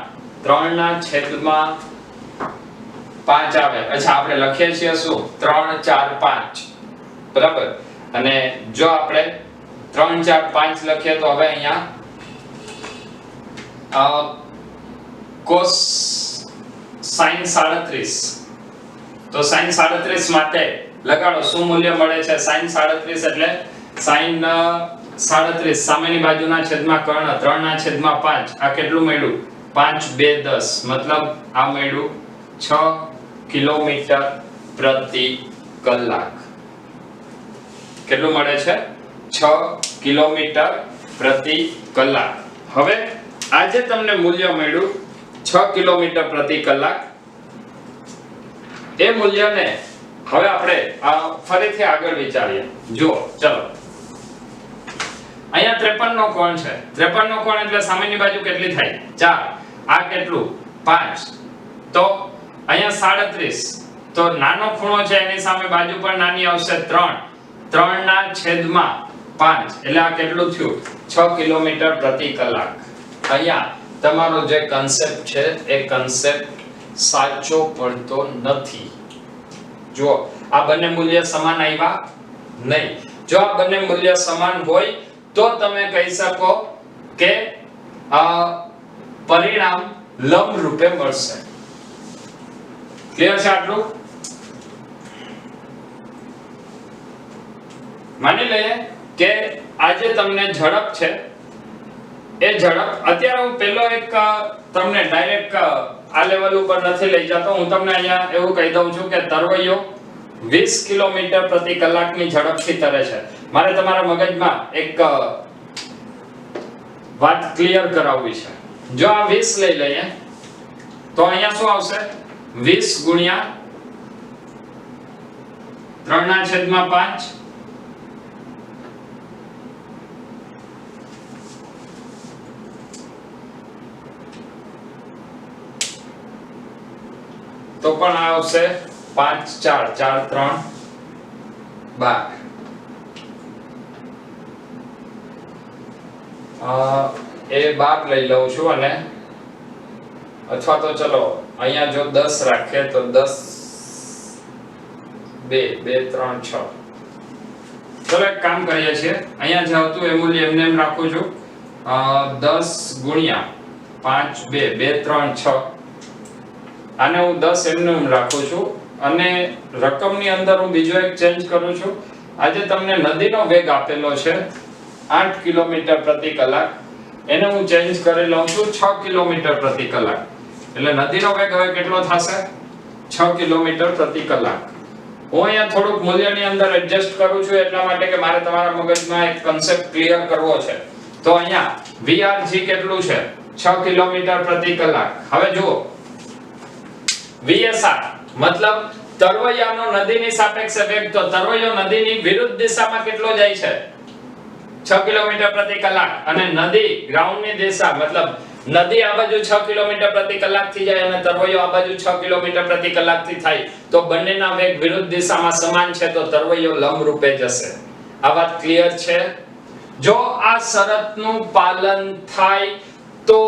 [SPEAKER 1] 3 ના છેદમાં 5 આવે, અચ્છા આપણે લખીએ છીએ શું 3 4 5, બરાબર. અને જો આપણે 3 4 5 લખીએ તો હવે અહીંયા cos sin 37, તો sin 37 માટે લગાડો શું મૂલ્ય મળે છે sin 37 એટલે sin 37 સામેની બાજુના છેદમાં કર્ણ 3 ના છેદમાં 5, આ કેટલું મળ્યું 5 2 10, મતલબ આ મળ્યું 6 કિલોમીટર પ્રતિ કલાક. કેટલું મળે છે 6 કિલોમીટર પ્રતિ કલાક. હવે આજે તમને મૂલ્ય મળ્યું 6 કિલોમીટર પ્રતિ કલાક. એ મૂલ્યને હવે આપણે ફરીથી આગળ વિચારીએ. જુઓ ચલો, અહીંયા 53 નો કોણ છે, 53 નો કોણ એટલે સામેની બાજુ કેટલી થાય 4, આ કેટલું 5, તો અહીંયા 37, તો નાનો ખૂણો છે એની સામે બાજુ પણ નાની આવશે 3, 3 ના છેદમાં 5 એટલે આ કેટલું થયું 6 કિલોમીટર પ્રતિ કલાક. અહીંયા તમારો જે કન્સેપ્ટ છે એ કન્સેપ્ટ સાચો પડતો નથી. જો આ બંને મૂલ્ય સમાન આવ્યા નહીં. જો આ બંને મૂલ્ય સમાન હોય તો તમે કહી શકો કે પરિણામ લંબ રૂપે મળશે. ક્લિયર છે આટલું? માની લઈએ કે આજે તમને ઝડપ છે, એ ઝડપ અત્યારે હું પહેલો એક તમને ડાયરેક્ટ આ લેવલ ઉપર નથી લઈ જતો, હું તમને અહીંયા એવું કહી દઉં છું કે તરવૈયો 20 કિલોમીટર પ્રતિ કલાકની ઝડપથી તરે છે. મારે તમારા મગજમાં એક વાત ક્લિયર કરાવવી છે. જો આ 20 લઈ લઈએ તો અહીંયા શું આવશે 20 ગુણ્યા 3 ના છેદમાં 5, તો પણ આવશે 5 4 4 3 12. એ 12 લઈ લઉં છું અને અથવા તો ચલો અહીંયા જો 10 રાખીએ તો 10 2 2 3 6. ચલો એક કામ કરીએ છીએ, અહીંયા જે હતું એ મૂલ્ય એમને એમ રાખું છું. 10 ગુણ્યા 5 2 2 3 6, આને હું 10 એમને એમ રાખું છું અને રકમની અંદર હું બીજો એક ચેન્જ કરું છું. આજે તમને નદીનો વેગ આપેલો છે 8 કિલોમીટર પ્રતિ કલાક, એને હું ચેન્જ કરી લઉં છું 6 કિલોમીટર પ્રતિ કલાક. એટલે નદીનો વેગ હવે કેટલો થશે 6 કિલોમીટર પ્રતિ કલાક. હું અહીંયા થોડુંક મૂલ્યની અંદર એડજસ્ટ કરું છું એટલા માટે કે મારે તમારા મગજમાં એક કન્સેપ્ટ ક્લિયર કરવો છે. તો અહીંયા VRG કેટલું છે 6 કિલોમીટર પ્રતિ કલાક. હવે જુઓ VSR મતલબ તરવૈયાનો નદીની સાપેક્ષે વેગ, તો તરવૈયો નદીની વિરુદ્ધ દિશામાં કેટલો જાય છે 6 કિલોમીટર પ્રતિ કલાક, અને નદી ગ્રાઉન્ડની દિશા મતલબ નદી આ બાજુ 6 કિલોમીટર પ્રતિ કલાક થી જાય અને તરવૈયો આ બાજુ 6 કિલોમીટર પ્રતિ કલાક થી થાય, તો બંનેના વેગ વિરુદ્ધ દિશામાં સમાન છે, તો તરવૈયો લંબ રૂપે જશે. આ વાત ક્લિયર છે? જો આ શરતનું પાલન થાય તો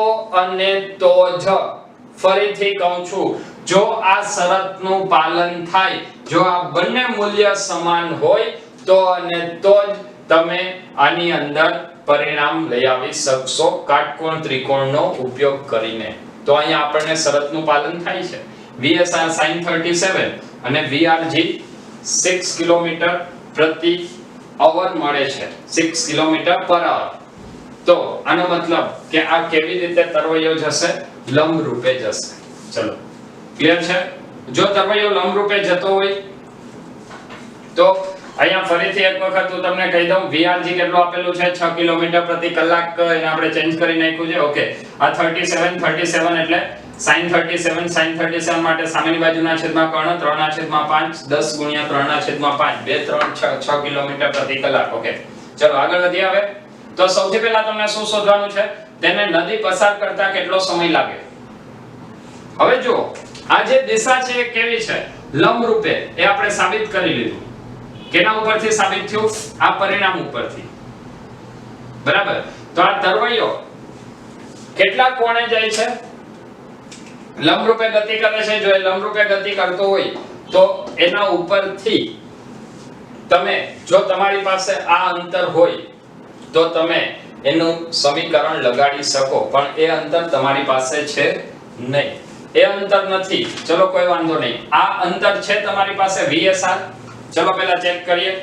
[SPEAKER 1] અને તો જ, ફરીથી કહું છું, જો આ શરતનું પાલન થાય, જો આ બંને મૂલ્ય સમાન હોય તો અને તો જ તમે આની અંદર પરિણામ લઈ આવી શકશો કાટકોણ ત્રિકોણનો ઉપયોગ કરીને. તો અહીંયા આપણને શરતનું પાલન થાય છે. VSR sin 37 અને VRG 6 કિલોમીટર પ્રતિ અવર મળે છે, 6 કિલોમીટર પર અવર. તો આનો મતલબ કે આ કેવી રીતે તરવૈયો જશે લંબ રૂપે જશે. ચલો ક્લિયર છે? જો તરવૈયો લંબ રૂપે જતો હોય તો અહીંયા ફરીથી એક વખત હું તમને કહી દઉં, VRG કેટલું આપેલું છે 6 કિલોમીટર પ્રતિ કલાક, એને આપણે ચેન્જ કરી નાખ્યું છે. ઓકે, આ 37 એટલે sin 37 sin 37 માટે સામેની બાજુના છેદમાં કર્ણ 3/5 10 ગુણ્યા 3/5 2 3 6 કિલોમીટર પ્રતિ કલાક. ઓકે, ચલો આગળ વધીએ. હવે તો સૌથી પહેલા તમને શું શોધવાનું છે? તેને નદી પસાર કરતા કેટલો સમય લાગે. હવે જો આ જે દિશા છે એ કેવી છે? લંબ રૂપે. એ આપણે સાબિત કરી લીધું. કેના ઉપરથી સાબિત થયું? આ પરિણામ ઉપરથી. બરાબર. તો આ તરવૈયો કેટલા કોણે જાય છે? લંબ રૂપે ગતિ કરે છે. જો એ લંબ રૂપે ગતિ કરતો હોય તો એના ઉપરથી તમે, જો તમારી પાસે આ અંતર હોય તો તમે એનું સમીકરણ લગાડી શકો, પણ એ અંતર તમારી પાસે છે નહીં. એ અંતર નથી. ચલો કોઈ વાંધો નહીં. આ અંતર છે તમારી પાસે VSR. ચલો પહેલા ચેક કરીએ.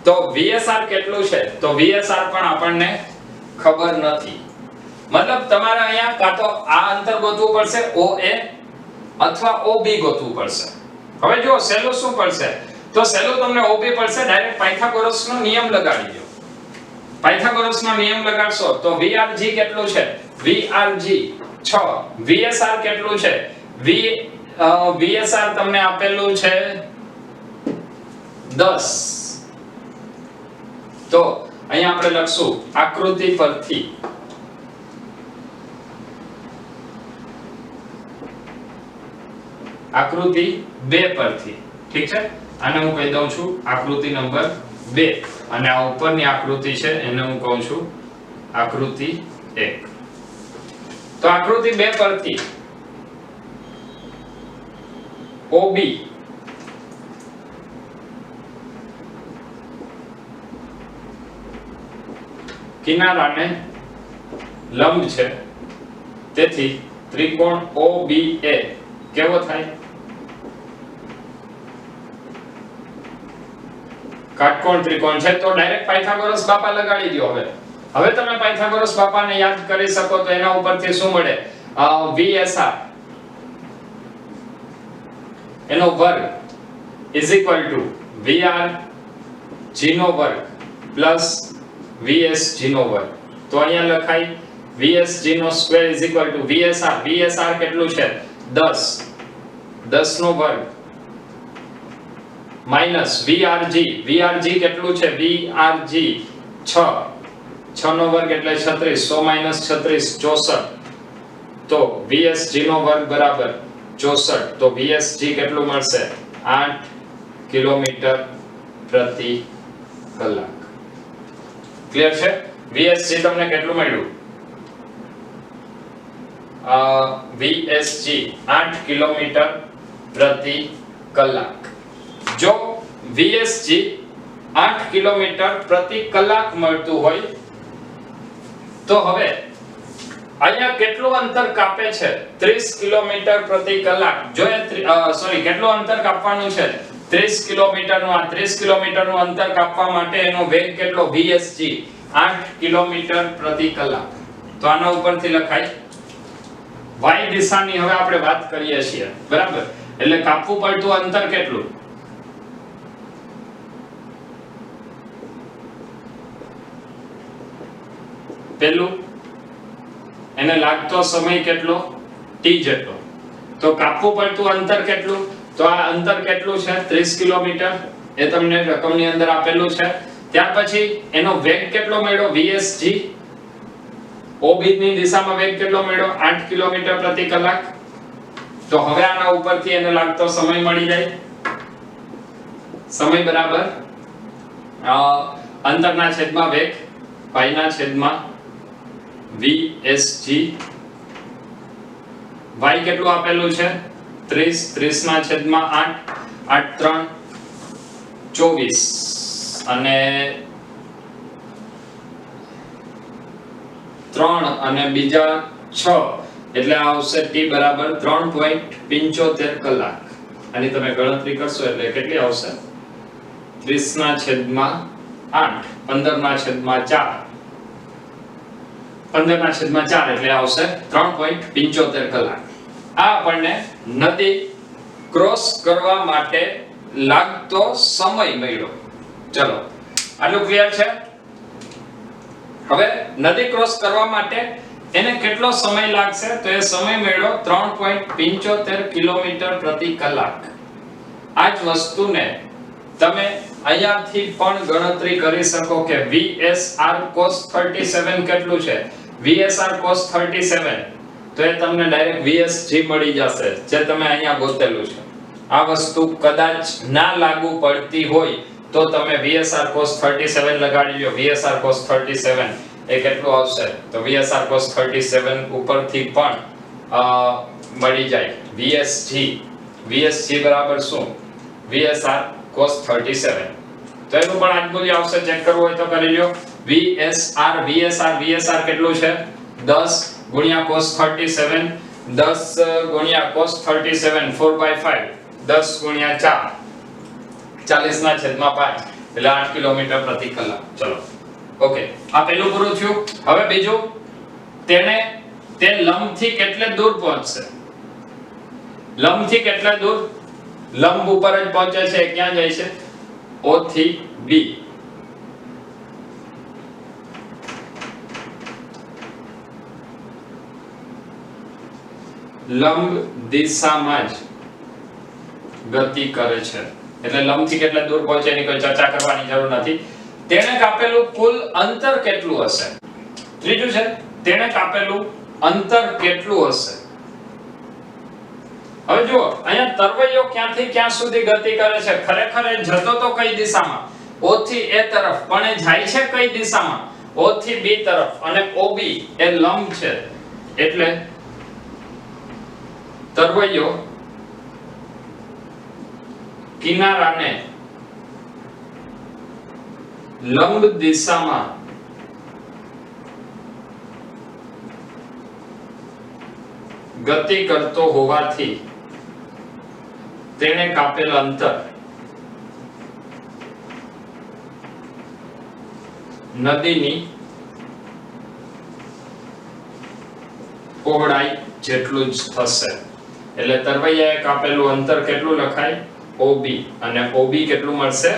[SPEAKER 1] તો VSR કેટલું છે? તો VSR પણ આપણને ખબર નથી. મતલબ તમારે અહીંયા કાં તો આ અંતર ગોતવું પડશે OA અથવા OB ગોતવું પડશે. હવે જો સહેલું શું પડશે? તો સહેલું તમને OB પડશે. ડાયરેક્ટ પાયથાગોરસનો નિયમ લગાડી દો. પાયથાગોરસનો નિયમ લગાડશો તો VRG કેટલું છે? VRG 6. VSR કેટલું છે? VSR તમને આપેલું છે 10. તો અહીંયા આપણે લખશું આકૃતિ પરથી આકૃતિ 2 પરથી. ઠીક છે, આને હું કહી દઉં છું આકૃતિ નંબર 2 અને આ ઉપરની આકૃતિ છે એને હું કહું છું આકૃતિ 1. તો આકૃતિ 2 પરથી OB કિનારાને લંબ છે, તેથી ત્રિકોણ OBA કેવો થાય? કાટકોણ ત્રિકોણ છે. તો ડાયરેક્ટ પાયથાગોરસ બાપા લગાડી દો. હવે તમે પાયથાગોરસ બાપાને યાદ કરી શકો તો એના ઉપરથી શું મળે? VSR એનો વર્ગ is equal to VRG નો વર્ગ પ્લસ VSG નો વર્ગ. તો અહીંયા લખાય VSG નો square is equal to VSR. VSR કેટલું છે? 10. 10 નો વર્ગ માઈનસ VRG. VRG કેટલું છે? VRG 6. 6 નો વર્ગ એટલે 36. 100 માઈનસ 36 64. તો VSG નો વર્ગ બરાબર 64. તો VSG કેટલું મળશે? 8 કિલોમીટર પ્રતિ કલાક. ક્લિયર છે? VSG તમને કેટલું મળ્યું? VSG 8 કિલોમીટર પ્રતિ કલાક. જો VSG 8 કિલોમીટર પ્રતિ કલાક મળતું હોય તો હવે અહીંયા કેટલું અંતર કાપે છે? 30 કિલોમીટર પ્રતિ કલાક. જો કેટલું અંતર કાપવાનું છે? 30 કિલોમીટરનું. આ 30 કિલોમીટરનું અંતર કાપવા માટે એનો વેગ કેટલો? VSG 8 કિલોમીટર પ્રતિ કલાક. તો આના ઉપરથી લખાય y દિશાની હવે આપણે વાત કરીએ છીએ. બરાબર. એટલે કાપવું પડતું અંતર કેટલું? પહેલું એને લાગતો સમય કેટલો? t જેટલો. તો કાપવું પડતું અંતર કેટલું? તો આ અંતર કેટલું છે? 30 કિલોમીટર. એ તમને રકમની અંદર આપેલું છે. ત્યાર પછી એનો વેગ કેટલો મળ્યો? VSG. OB ની દિશામાં વેગ કેટલો મળ્યો? 8 કિલોમીટર પ્રતિ કલાક. તો હવે આના ઉપરથી એને લાગતો સમય મળી જાય. સમય બરાબર અંતરના છેદમાં વેગ પાઈના છેદમાં VSG. y કેટલું આપેલું છે? 30. 30 ના છેદમાં 8. 8 3 24 અને 3 અને બીજા 6 એટલે આવશે t બરાબર 3.75 કલાક. આની તમે ગણતરી કરશો એટલે કેટલી આવશે? 30 ના છેદમાં 8 15 ના છેદમાં 4 15 ના છેદમાં 4 એટલે આવશે 3.75 કલાક. આ આપણને નદી ક્રોસ કરવા માટે લાગતો સમય મળ્યો. ચલો આટલું ક્લિયર છે? હવે નદી ક્રોસ કરવા માટે એને કેટલો સમય લાગશે? તો એ સમય મેળવો 3.75 કિલોમીટર પ્રતિ કલાક. આ જ વસ્તુને તમે અહીંયાથી પણ ગણતરી કરી શકો કે VSR cos 37 કેટલું છે? VSR cos 37 તો એ તમને ડાયરેક્ટ VSG મળી જશે જે તમે અહીંયા ગોતેલું છે. આ વસ્તુ કદાચ ના લાગુ પડતી હોય તો તમે VSR cos 37 લગાડી લો. VSR cos 37 એ કેટલું આવશે? તો VSR cos 37 ઉપરથી પણ મળી જાય VSG બરાબર શું? VSR cos 37 તો એનું પણ આજ મૂલ્ય આવશે. ચેક કરવું હોય તો કરી લ્યો. VSR કેટલું છે? 10 ગુણ્યા cos 37 10 ગુણ્યા cos 37 4/5 10 ગુણ્યા 4 40 ના છેદમાં 5 એટલે 8 કિલોમીટર પ્રતિ કલાક. ચલો ઓકે, આ પહેલું પૂરું થયું. હવે બીજું, તે લંબથી કેટલે દૂર પહોંચશે? લંબથી કેટલે દૂર? લંબ ઉપર જ પહોંચે છે. ક્યાં જાય છે? O થી B. લંબ દિશામાં જ ગતિ કરે છે. એટલે લંબથી કેટલે દૂર પહોંચે એની કોઈ ચર્ચા કરવાની જરૂર નથી. તેણે કાપેલું કુલ અંતર કેટલું હશે? ત્રીજું છે, તેણે કાપેલું અંતર કેટલું હશે? હવે જુઓ, અહીંયા તરવૈયો ક્યાંથી ક્યાં સુધી ગતિ કરે છે? ખરેખર એ જતો તો કઈ દિશામાં? O થી A તરફ, પણ એ જાય છે કઈ દિશામાં? O થી B તરફ. અને OB એ લંબ છે એટલે તરવૈયો કિનારાને લંબ દિશામાં ગતિ કરતો હોવાથી તેણે કાપેલ અંતર નદીની પહોળાઈ જેટલું જ થશે. એટલે તરવૈયાએ કાપેલું અંતર કેટલું લખાય? OB. અને OB કેટલું મળશે?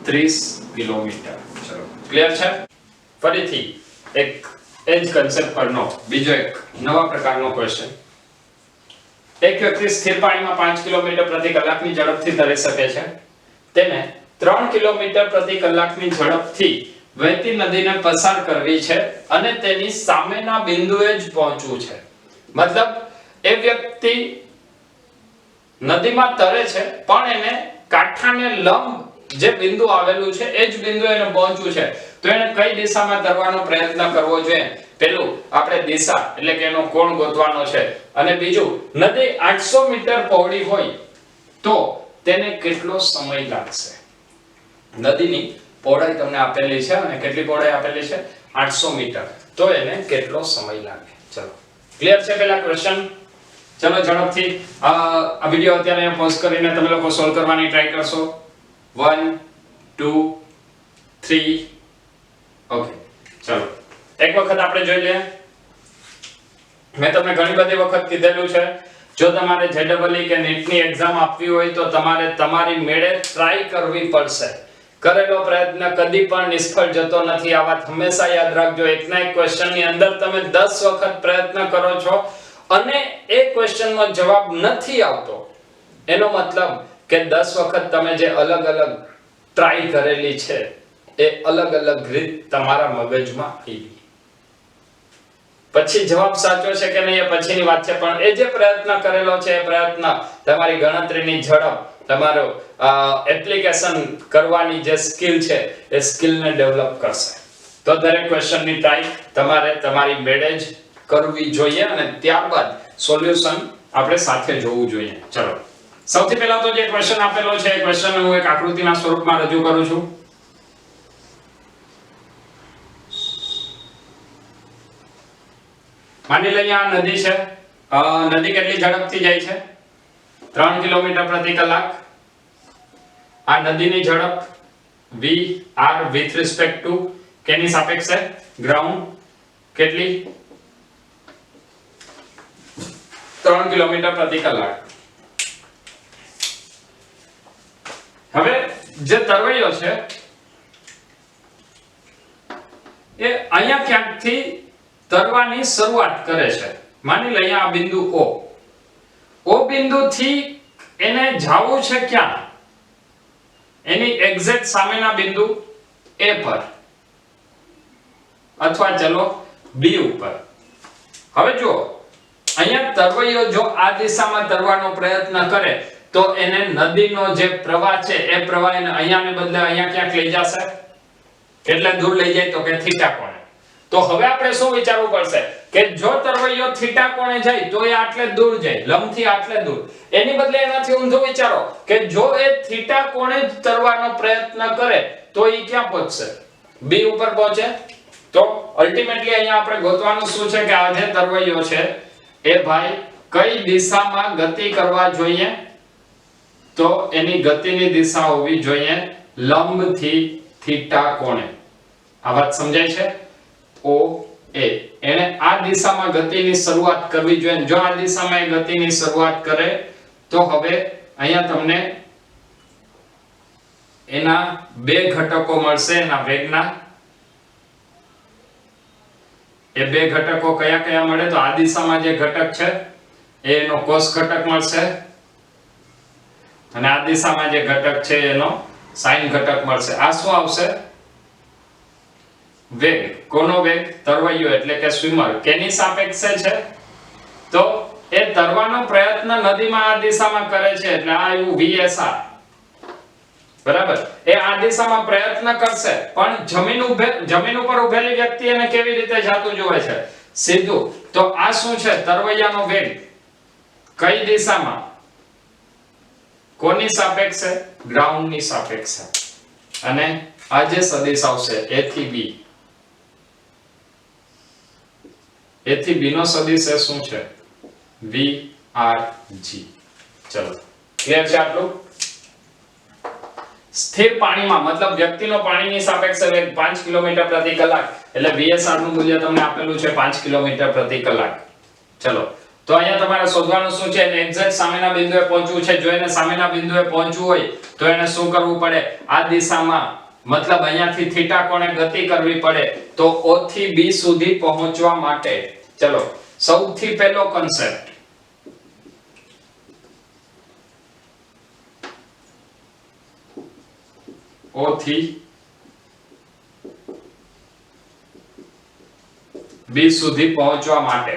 [SPEAKER 1] 30 કિલોમીટર. ચલો ક્લિયર છે? ફરીથી એક એ જ કન્સેપ્ટ પરનો બીજો એક નવા પ્રકારનો ક્વેશ્ચન. એક વ્યક્તિ સ્થિર પાણીમાં 5 કિલોમીટર પ્રતિ કલાકની ઝડપથી તરી શકે છે. તેને 3 કિલોમીટર પ્રતિ કલાકની ઝડપથી વહેતી નદીને પસાર કરવી છે અને તેની સામેના બિંદુએ જ પહોંચવું છે. મતલબ એ વ્યક્તિ નદીમાં તરે છે પણ એને કાંઠાને લંબ જે બિંદુ આવેલું છે એ જ બિંદુએ એને પહોંચવું છે. તો એને કઈ દિશામાં તરવાનો પ્રયત્ન કરવો જોઈએ? પેલું આપણે દિશા એટલે કે એનો કોણ ગોતવાનો છે. અને બીજું, નદી 800 મીટર પહોળી હોય તો તેને કેટલો સમય લાગશે? નદીની પહોળાઈ તમને આપેલી છે અને કેટલી પહોળાઈ આપેલી છે? 800 મીટર. તો એને કેટલો સમય લાગે? ચલો ક્લિયર છે પેલા ક્વેશ્ચન? ચલો ઝડપથી આ વિડિયો અત્યારે અહીં પોઝ કરીને તમે લોકો સોલ્વ કરવાની ટ્રાય કરશો. 1 2 3 ઓકે. ચલો એક વખત આપણે જોઈ લઈએ. મેં તમને ઘણી બધી વખત કીધેલું છે, જો તમારે JEE કે NEET ની એક્ઝામ આપવી હોય તો તમારે તમારી મેળે ટ્રાય કરવી પડશે. કરેલો પ્રયત્ન કદી પણ નિષ્ફળ જતો નથી. આ વાત હંમેશા યાદ રાખજો. એકના એક ક્વેશ્ચનની અંદર તમે 10 વખત પ્રયત્ન કરો છો અને એ ક્વેશ્ચનનો જવાબ નથી આવતો, એનો મતલબ કે 10 વખત તમે જે અલગ અલગ ટ્રાય કરેલી છે એ અલગ અલગ રીત તમારા મગજમાં આવી. પછી જવાબ સાચો છે કે નહીં એ પછીની વાત છે, પણ એ જે પ્રયત્ન કરેલો છે એ પ્રયત્ન તમારી ગણતરીની ઝડપ, તમારો એપ્લિકેશન કરવાની જે સ્કિલ છે એ સ્કિલને ડેવલપ કરશે. તો દરેક ક્વેશ્ચનની ટ્રાય તમારે તમારી મેળે જ કરવી જોઈએ અને ત્યારબાદ સોલ્યુશન આપણે સાથે જોવું જોઈએ. ચલો સૌથી પહેલા તો જે ક્વેશ્ચન આપેલો છે એ ક્વેશ્ચન હું એક આકૃતિના સ્વરૂપમાં રજૂ કરું છું. માની લઈએ આ નદી છે. નદી કેટલી ઝડપથી જાય છે? 3 કિલોમીટર પ્રતિ કલાક. આ નદીની ઝડપ v/r with respect to કેની સાપેક્ષે? ગ્રાઉન્ડ. કેટલી? 3 કિલોમીટર પ્રતિ કલાક. હવે જે તરવૈયો છે એ અહીંયા ક્યાંકથી તરવાની શરૂઆત કરે છે. માની લઈએ આ બિંદુ O બિંદુથી એને જાવું છે ક્યાં? એની એક્ઝેક્ટ સામેના બિંદુ A પર અથવા ચલો B ઉપર. હવે જો અહીંયા તરવૈયો જો આ દિશામાં તરવાનો પ્રયત્ન કરે તો એને નદીનો જે પ્રવાહ છે એ પ્રવાહ એને અહીંયાને બદલે અહીંયા ક્યાંક લઈ જશે. કેટલે દૂર લઈ જાય તો કે થીટા કોણે. તો હવે આપણે શું વિચારવું પડશે કે જો તરવૈયો થીટા કોણે જાય તો એ આટલે દૂર જાય, લંબથી આટલે દૂર. એની બદલે એનાથી ઊંધું વિચારો કે જો એ થીટા કોણે જ તરવાનો પ્રયત્ન કરે તો એ ક્યાં પહોંચશે? B ઉપર પહોંચે. તો અલ્ટિમેટલી અહીંયા આપણે ગોતવાનું શું છે કે આ જે તરવૈયો છે એ ભાઈ કઈ દિશામાં ગતિ કરવા જોઈએ? તો એની ગતિની દિશા હોવી જોઈએ લંબથી થીટા કોણે. આ વાત સમજાય છે? O A એને આ દિશામાં ગતિની શરૂઆત કરવી જોઈએ. જો આ દિશામાં એ ગતિની શરૂઆત કરે તો હવે અહીંયા તમને એના બે ઘટકો મળશે એના વેગના. એ બે ઘટકો કયા કયા મળે? તો આ દિશામાં જે ઘટક છે એનો cos ઘટક મળશે અને આ દિશામાં જે ઘટક છે એનો sin ઘટક મળશે. આ શું આવશે? વેગ. કોનો વેગ? તરવૈયો એટલે કે સ્વિમર. કેની સાપેક્ષે છે? તો એ તરવાનો પ્રયત્ન નદીમાં આ દિશામાં કરે છે એટલે આ આવ્યું VSR. બરાબર. એ આ દિશામાં પ્રયત્ન કરશે પણ જમીન ઉપર ઉભેલી વ્યક્તિ એને કેવી રીતે જાતું જોવે છે? સીધું. તો આ શું છે? તરવૈયાનો વેગ કઈ દિશામાં? કોની સાપેક્ષે? ગ્રાઉન્ડની સાપેક્ષે. અને આ જે સદિશ આવશે A થી B, A થી B નો સદિશ એ શું છે? VRG. ચલો ક્લિયર છે આટલું? સ્થિર પાણીમાં મતલબ વ્યક્તિનો પાણીની સાપેક્ષે વેગ 5 કિલોમીટર પ્રતિ કલાક એટલે VSR નું મૂલ્ય તમને આપેલું છે 5 કિલોમીટર પ્રતિ કલાક. ચલો તો અહીંયા તમારે શોધવાનું શું છે? એને એક્ઝેક્ટ સામેના બિંદુએ પહોંચવું છે. જો એને સામેના બિંદુએ પહોંચવું હોય તો એને શું કરવું પડે? આ દિશામાં મતલબ અહીંયાથી થીટા કોણે ગતિ કરવી પડે. તો O થી B સુધી પહોંચવા માટે ચલો સૌથી પહેલો કન્સેપ્ટ O થી B સુધી પહોંચવા માટે.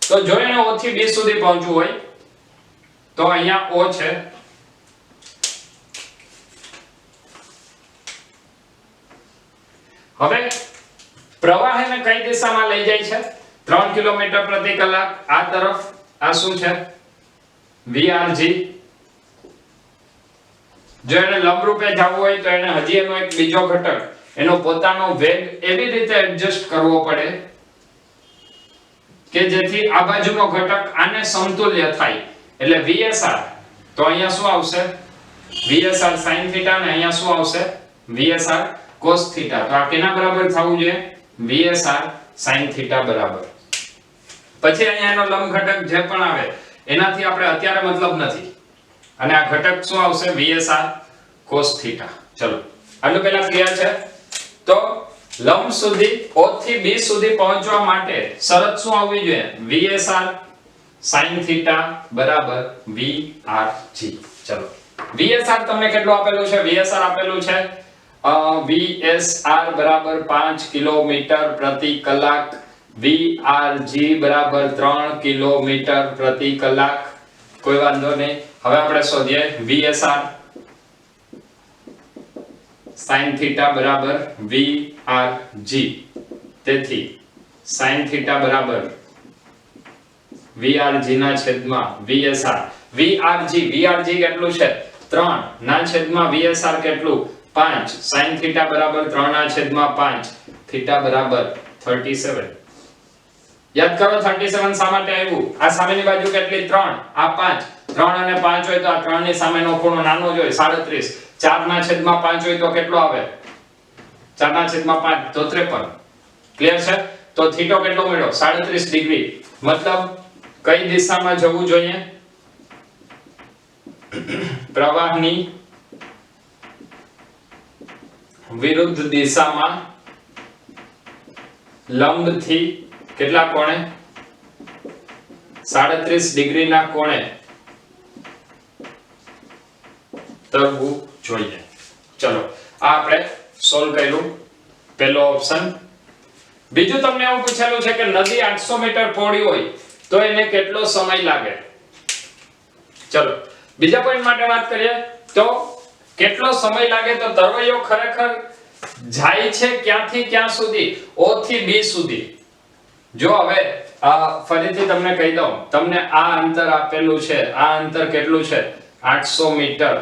[SPEAKER 1] તો જો એને O થી B સુધી પહોંચવું હોય તો અહીંયા O છે. હવે પ્રવાહ એને કઈ દિશામાં લઈ જાય છે? 3 કિલોમીટર પ્રતિ કલાક આ તરફ. આ શું છે? VRG. જો એને લંબરૂપે જવું હોય તો એને હજી એનો એક બીજો ઘટક એનો પોતાનો વેગ એવી રીતે એડજસ્ટ કરવો પડે કે જેથી આ બાજુનો ઘટક આને સમતુલ્ય થાય. એટલે VSR તો અહીંયા શું આવશે? VSR sin θ અને અહીંયા શું આવશે? VSR cos θ. તો આ કેના બરાબર થવું જોઈએ? VSR sin θ બરાબર. પછી અહીંયા એનો લંબ ઘટક જે પણ આવે એનાથી આપણે અત્યારે મતલબ નથી અને આ ઘટક શું આવશે? VSR cos θ. ચલો આટલું પહેલા ક્લિયર છે? તો લંબ સુધી O થી B સુધી પહોંચવા માટે શરત શું આવવી જોઈએ? VSR sin θ બરાબર VRG. ચલો VSR તમને કેટલું આપેલું છે? VSR આપેલું છે VSR બરાબર 5 કિલોમીટર પ્રતિ કલાક. VRG બરાબર 3 કિલોમીટર પ્રતિ કલાક. કોઈ વાંધો નહીં. હવે આપણે શોધીએ VSR sin θ બરાબર VRG. તેથી sin θ બરાબર VRG ના છેદમાં VSR. VRG કેટલું છે? 3 ના છેદમાં VSR કેટલું? 5. sin θ બરાબર 3 ના છેદમાં 5. θ બરાબર 37. યાદ કરો 37 શા માટે આવ્યું? આ સામેની બાજુ કેટલી? 3. આ 5. 3 અને 5 હોય તો આ 3 ની સામેનો ખૂણો નાનો જ હોય 37. 4 ના છેદમાં 5 હોય તો કેટલો આવે? 4 ના છેદમાં 5 તો 53. ક્લિયર છે? તો થીટો કેટલો મળ્યો? 37 ડિગ્રી. મતલબ કઈ દિશામાં જવું જોઈએ? પ્રવાહની વિરુદ્ધ દિશામાં લંબથી કેટલા કોણે 37 ડિગ્રીના કોણે તરવું જોઈએ. ચલો આ આપણે સોલ્વ કર્યું પહેલો ઓપ્શન. બીજું તમને એવું પૂછેલું છે કે નદી 800 મીટર પહોળી હોય તો એને કેટલો સમય લાગે. ચલો બીજા પોઈન્ટ માટે વાત કરીએ તો કેટલો સમય લાગે તો તરવૈયો ખરેખર જાય છે ક્યાંથી ક્યાં સુધી O થી B સુધી. જો હવે ફરીથી તમને કહી દઉં, તમને આ અંતર આપેલું છે, આ અંતર કેટલું છે 800 મીટર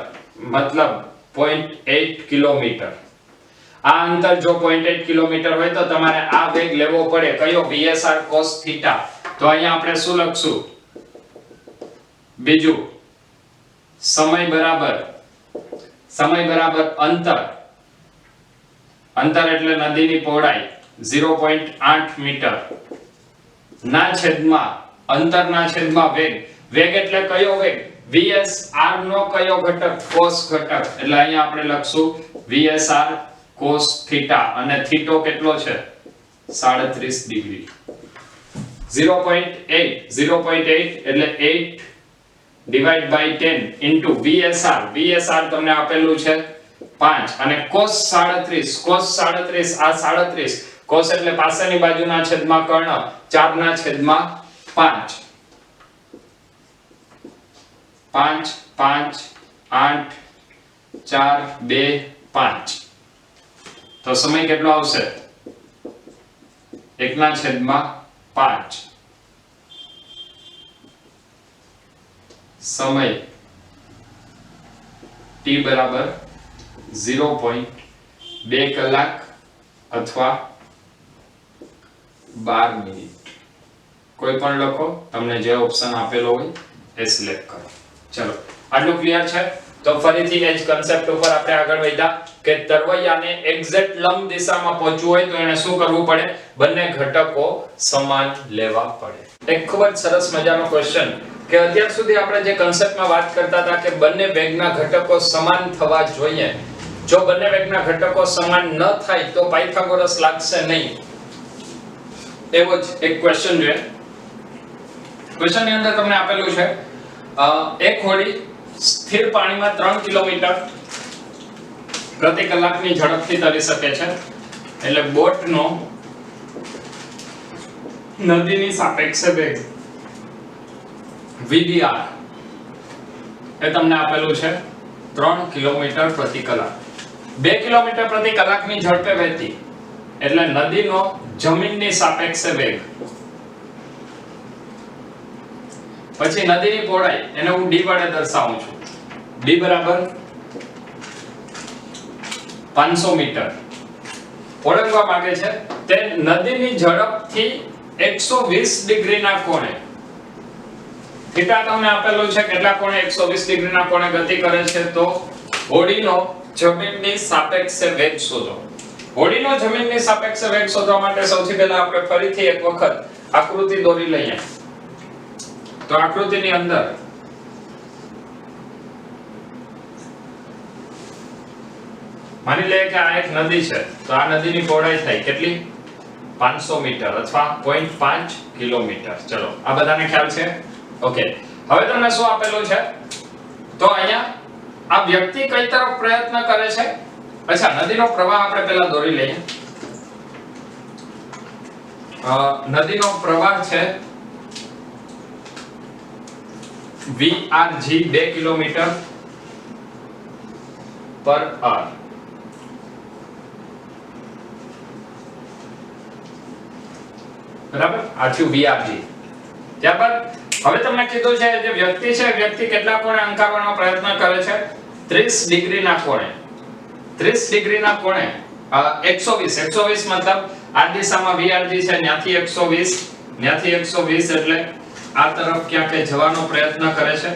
[SPEAKER 1] મતલબ 0.8 કિલોમીટર. આ અંતર જો 0.8 કિલોમીટર હોય તો તમારે આ વેગ લેવો પડે કયો VSR cos θ. તો અહીંયા આપણે શું લખશું બીજું સમય બરાબર અંતર. અંતર એટલે નદીની પહોળાઈ 0.8 મીટર ના છેદમાં અંતરના છેદમાં વેગ એટલે કયો વેગ VSR નો કયો ઘટક cos ઘટક. એટલે અહીંયા આપણે લખશું VSR cos θ અને થીટો કેટલો છે 37 ડિગ્રી. 0.8 એટલે 8 ડિવાઇડ બાય 10 ઇન્ટુ VSR તમને આપેલું છે 5 અને cos 37 આ 37 cos એટલે પાછળની બાજુના છેદમાં કર્ણ 4 ના છેદમાં 5 5 5 8 4 2 5 તો સમય કેટલો આવશે 1 ના છેદમાં 5. સમય t બરાબર 0.2 કલાક અથવા 12 મિનિટ. કોઈ પણ લખો, તમને જે ઓપ્શન આપેલો હોય એ સિલેક્ટ કરો. ચલો આટલું ક્લિયર છે. તો ફરીથી એ જ કન્સેપ્ટ ઉપર આપણે આગળ વધ્યા કે તરવૈયાને એક્ઝેક્ટ લંબ દિશામાં પહોંચવું હોય તો એને શું કરવું પડે બંને ઘટકો સમાન લેવા પડે. એક ખૂબ જ સરસ મજાનો ક્વેશ્ચન કે અત્યાર સુધી આપણે જે કન્સેપ્ટમાં વાત કરતા હતા કે બંને વેગના ઘટકો સમાન થવા જોઈએ. જો બંને વેગના ઘટકો સમાન ન થાય તો પાયથાગોરસ લાગશે નહીં. એવો જ એક ક્વેશ્ચન છે. ક્વેશ્ચનની અંદર તમને આપેલું છે એક હોડી સ્થિર પાણીમાં 3 કિલોમીટર પ્રતિ કલાકની ઝડપથી તરી શકે છે. એટલે બોટનો નદીની સાપેક્ષે વેગ VBR એ તમને આપેલું છે 3 કિલોમીટર પ્રતિ કલાક. 2 કિલોમીટર પ્રતિ કલાકની ઝડપે વહેતી એટલે નદીનો જમીનની સાપેક્ષે વેગ. પછી નદીની પહોળાઈ એને હું d વડે દર્શાવું છું. d બરાબર 500 મીટર ઓળંગવા માંગે છે તે નદીની ઝડપથી 120 ડિગ્રીના કોણે થીટા તમને આપેલું છે કેટલા કોણે 120 ડિગ્રીના કોણે ગતિ કરે છે. તો હોડીનો જમીનની સાપેક્ષે વેગ શોધો. હોડીનો જમીનની સાપેક્ષે વેગ શોધવા માટે સૌથી પહેલા આપણે ફરીથી એક વખત આકૃતિ દોરી લઈએ. તો આકૃતિની અંદર માની લઈએ કે આ એક નદી છે તો આ નદીની પહોળાઈ થાય કેટલી 500 મીટર અથવા 0.5 કિલોમીટર. ચલો આ બધાને ખ્યાલ છે. ઓકે હવે તમને શું આપેલું છે તો અહીંયા આ વ્યક્તિ કઈ તરફ પ્રયત્ન કરે છે. અચ્છા નદીનો પ્રવાહ આપણે પહેલા દોરી લઈએ. નદીનો પ્રવાહ છે VRG 2 કિલોમીટર પર અવર. બરાબર આ થયું VRG. ત્યારબાદ હવે તમને કીધું છે જે વ્યક્તિ છે વ્યક્તિ કેટલા કોણે અંકારવાનો પ્રયત્ન કરે છે 30 ડિગ્રીના કોણે. 30 ડિગ્રીના કોણે 120 મતલબ આ દિશામાં VRG છે ત્યાંથી 120 એટલે આ તરફ ક્યાંક જવાનો પ્રયત્ન કરે છે.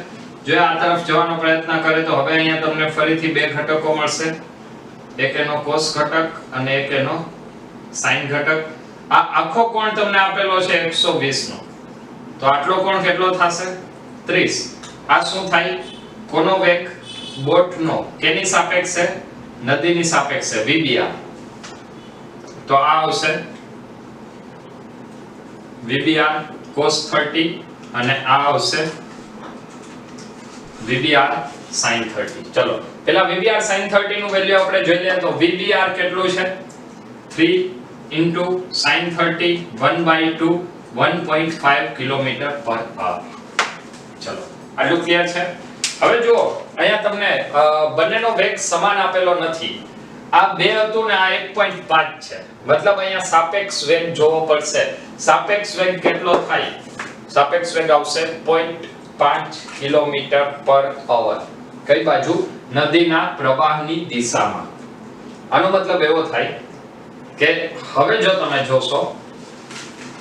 [SPEAKER 1] જો આ તરફ જવાનો પ્રયત્ન કરે તો હવે અહીંયા તમને ફરીથી બે ઘટકો મળશે. એક એનો cos ઘટક અને એક એનો sin ઘટક. આ આખો કોણ તમને આપેલો છે 120 નો. તો આટલો કોણ કેટલો થશે 30. આ શું થાય કોનો વેગ બોટનો કેની સાપેક્ષે નદીની સાપેક્ષે VBR. તો આ આવશે VBR cos 30 અને આ આવશે VBR sin 30. ચલો પેલા VBR sin 30 નું વેલ્યુ આપણે જોઈ લઈએ તો VBR કેટલું છે 3 into sin 30 1/2 1.5 કિલોમીટર પર અવર. ચલો આટલું ક્લિયર છે. હવે જુઓ અહીંયા તમને બંનેનો વેગ સમાન આપેલો નથી. આ 2 હતું ને આ 1.5 છે. મતલબ અહીંયા સાપેક્ષ વેગ જોવો પડશે. સાપેક્ષ વેગ કેટલો થાય? સાપેક્ષ વેગ આવશે 0.5 કિલોમીટર પર અવર. કઈ બાજુ? નદીના પ્રવાહની દિશામાં. આનો મતલબ એવો થાય કે હવે જો તમે જોશો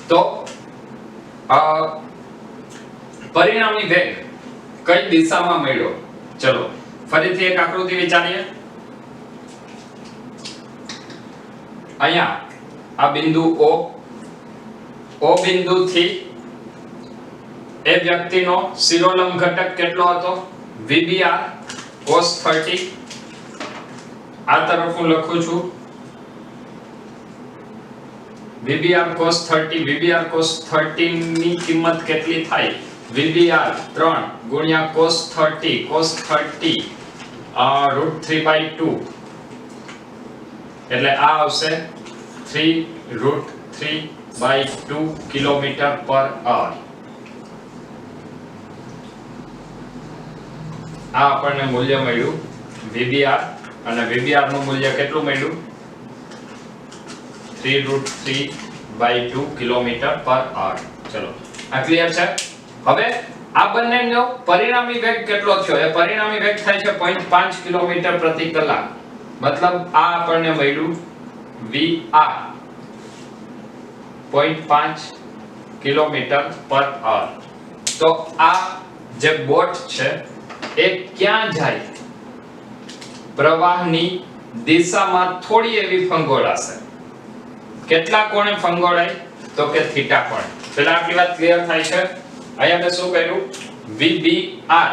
[SPEAKER 1] તો પરિણામી વેગ કઈ દિશામાં મળ્યો. ચલો ફરીથી એક આકૃતિ વિચારીએ. અહીંયા આ બિંદુ O બિંદુથી એ વ્યક્તિનો શિરોલંબ ઘટક કેટલો હતો? VBR cos 30. આ તરફ હું લખું છું VBR cos 30. VBR cos 30 ની કિંમત કેટલી થાય? VBR 3 ગુણ્યા cos 30 cos 30 √3/2 એટલે આ આવશે 3√3/2 કિલોમીટર પર અવર. આ આપણને મૂલ્ય મળ્યું VBR અને VBR નું મૂલ્ય કેટલું મળ્યું? 3√3/2 કિલોમીટર પર અવર. ચલો આ ક્લિયર છે. હવે આ બંનેનો પરિણામી વેગ કેટલો થયો? એ પરિણામી વેગ થાય છે 0.5 કિલોમીટર પ્રતિ કલાક. મતલબ આ આપણને મળ્યું VR 0.5 કિલોમીટર પર અવર. તો આ જે બોટ છે એ ક્યાં જાય? પ્રવાહની દિશામાં થોડી એવી ફંગોળાશે. કેટલા કોણે ફંગોળાય? તો કે થીટા કોણે. પહેલા આટલી વાત ક્લિયર થાય છે. અહીંયા મેં શું કર્યું? VBR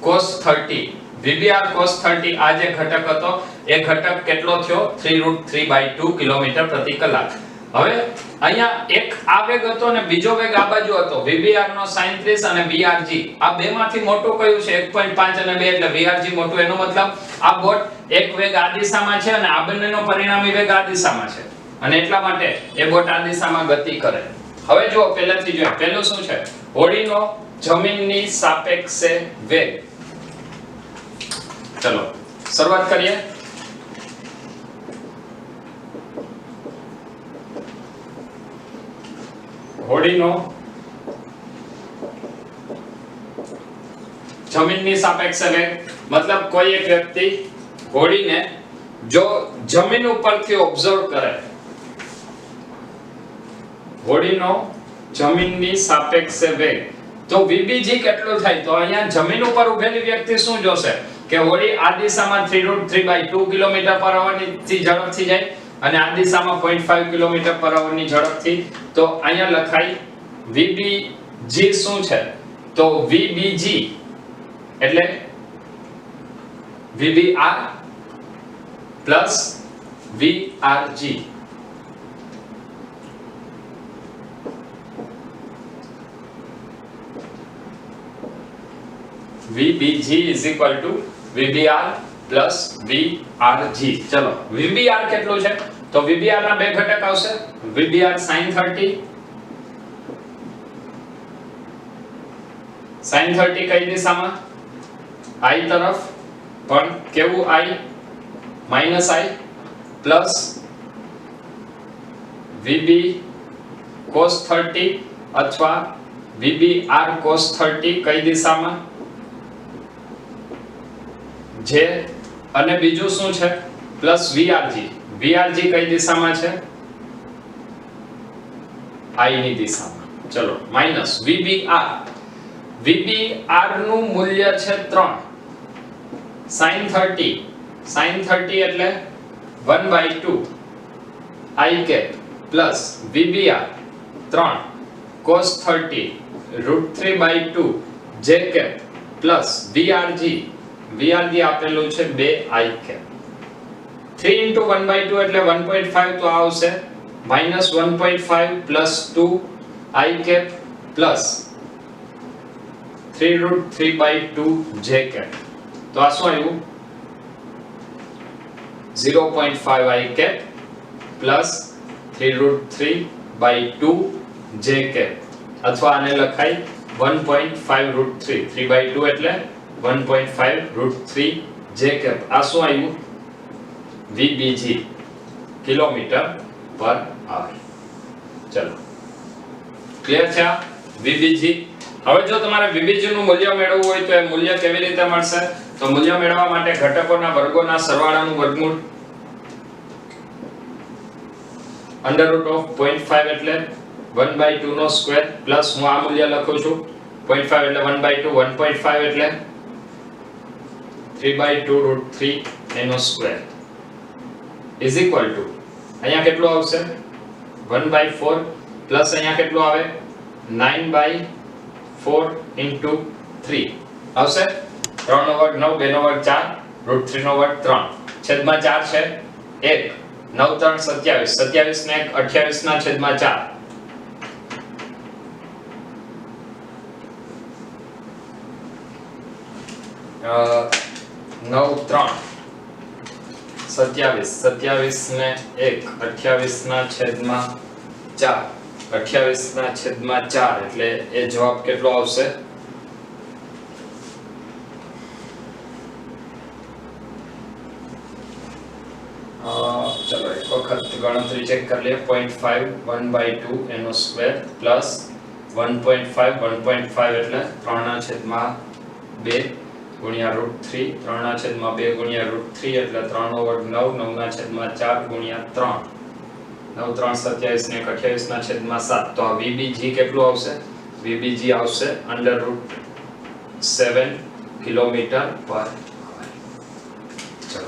[SPEAKER 1] cos 30 VBR cos 30 આ જે ઘટક હતો એ ઘટક કેટલો થયો? 3√3/2 કિલોમીટર પ્રતિ કલાક. હવે અહીંયા એક આ વેગ હતો ને બીજો વેગ આ બાજુ હતો. VBR નો sin 30 અને VRG. આ બે માંથી મોટું કયું છે? 1.5 અને 2 એટલે VRG મોટું. એનો મતલબ આ બોટ એક વેગ આ દિશામાં છે અને આ બંનેનો પરિણામી વેગ આ દિશામાં છે અને એટલા માટે એ બોટ આ દિશામાં ગતિ કરે. હવે જો પહેલાથી જોઈએ. પહેલું શું છે? હોડીનો જમીનની સાપેક્ષે વેગ. ચલો શરૂઆત કરીએ. હોડીનો જમીનની સાપેક્ષે વેગ મતલબ કોઈ એક વ્યક્તિ હોડીને જો જમીન ઉપરથી ઓબ્ઝર્વ કરે, હોડીનો જમીનની સાપેક્ષે વેગ, તો VBG કેટલો થાય? તો અહીંયા જમીન ઉપર ઉભેલી વ્યક્તિ શું જોશે કે હોડી આ દિશામાં 3√3/2 કિલોમીટર પર અવરની ઝડપથી જાય અને આ દિશામાં 0.5 કિલોમીટર પર અવરની ઝડપથી. તો અહીંયા લખાય VBG શું છે? તો VBG એટલે VBR plus VRG. VBG is equal to VBR plus VRG. ચલો VBR કેટલું છે? તો VBR ના બે ઘટક આવશે. VBR sin 30. sin 30 કઈ દિશામાં? I તરફ. પણ કેવું I? Minus I plus VB cos 30 અથવા VBR cos 30 કઈ દિશામાં? જે અને બીજું શું છે? Plus VRG. VRG કઈ દિશામાં છે? I ની દિશામાં. ચલો માઈનસ VBR. VBR નું મૂલ્ય છે 3. sin 30. sin 30 એટલે 1/2 I cap plus VBR 3 cos 30 √3/2 J cap plus VRG. VRG આપેલું છે 2 I cap. 3 * 1/2 એટલે 1.5 તો આવશે minus 1.5 plus 2 I cap plus 3 root 3 by 2 j cap. તો આ શું આવ્યું 0.5 I cap plus 3 root 3 by 2 j cap અથવા આને લખાય 1.5 root 3 3 by 2 એટલે 1.5 root 3 j cap. આ શું આવ્યું VBG કિલોમીટર પર આવર. ચલો ક્લિયર છે આ VBG. હવે જો તમારે VBG નું મૂલ્ય મેળવવું હોય તો એ મૂલ્ય કેવી રીતે મળશે? તો મૂલ્ય મેળવવા માટે ઘટકોના વર્ગોના સરવાળાનું વર્ગમૂળ અંડર રૂટ ઓફ 0.5 એટલે 1/2 નો સ્ક્વેર પ્લસ હું આ મૂલ્ય લખું છું 0.5 એટલે 1/2 1.5 એટલે 3/2 રૂટ 3 એનો સ્ક્વેર ઇઝ ઇક્વલ ટુ અહીંયા કેટલું આવશે 1/4 પ્લસ અહીંયા કેટલું આવે 9/4 into 3 આવશે 3 નો વર્ગ 9 2 નો વર્ગ 4 રૂટ 3 નો વર્ગ 3 છેદમાં 4 છે 1 9 3 27 27 ને 28 ના છેદમાં 4 9 3 27 27 ને 1 28 ના છેદમાં 4 28 ના છેદમાં 4 એટલે એ જવાબ કેટલો આવશે ચલો એક વખત ગણતરી ચેક કરી લઈએ 0.5 1/2 એનો સ્ક્વેર પ્લસ 1.5 1.5 એટલે 3 ના છેદમાં 2 ગુણ્યા √3 3 ના છેદમાં 2 ગુણ્યા √3 એટલે 3 નો વર્ગ 9 9 ના છેદમાં 4 ગુણ્યા 3 9 3 27 ને 28 ના છેદમાં 7 તો આ VBG કેટલું આવશે VBG આવશે √7 કિલોમીટર પર ચલો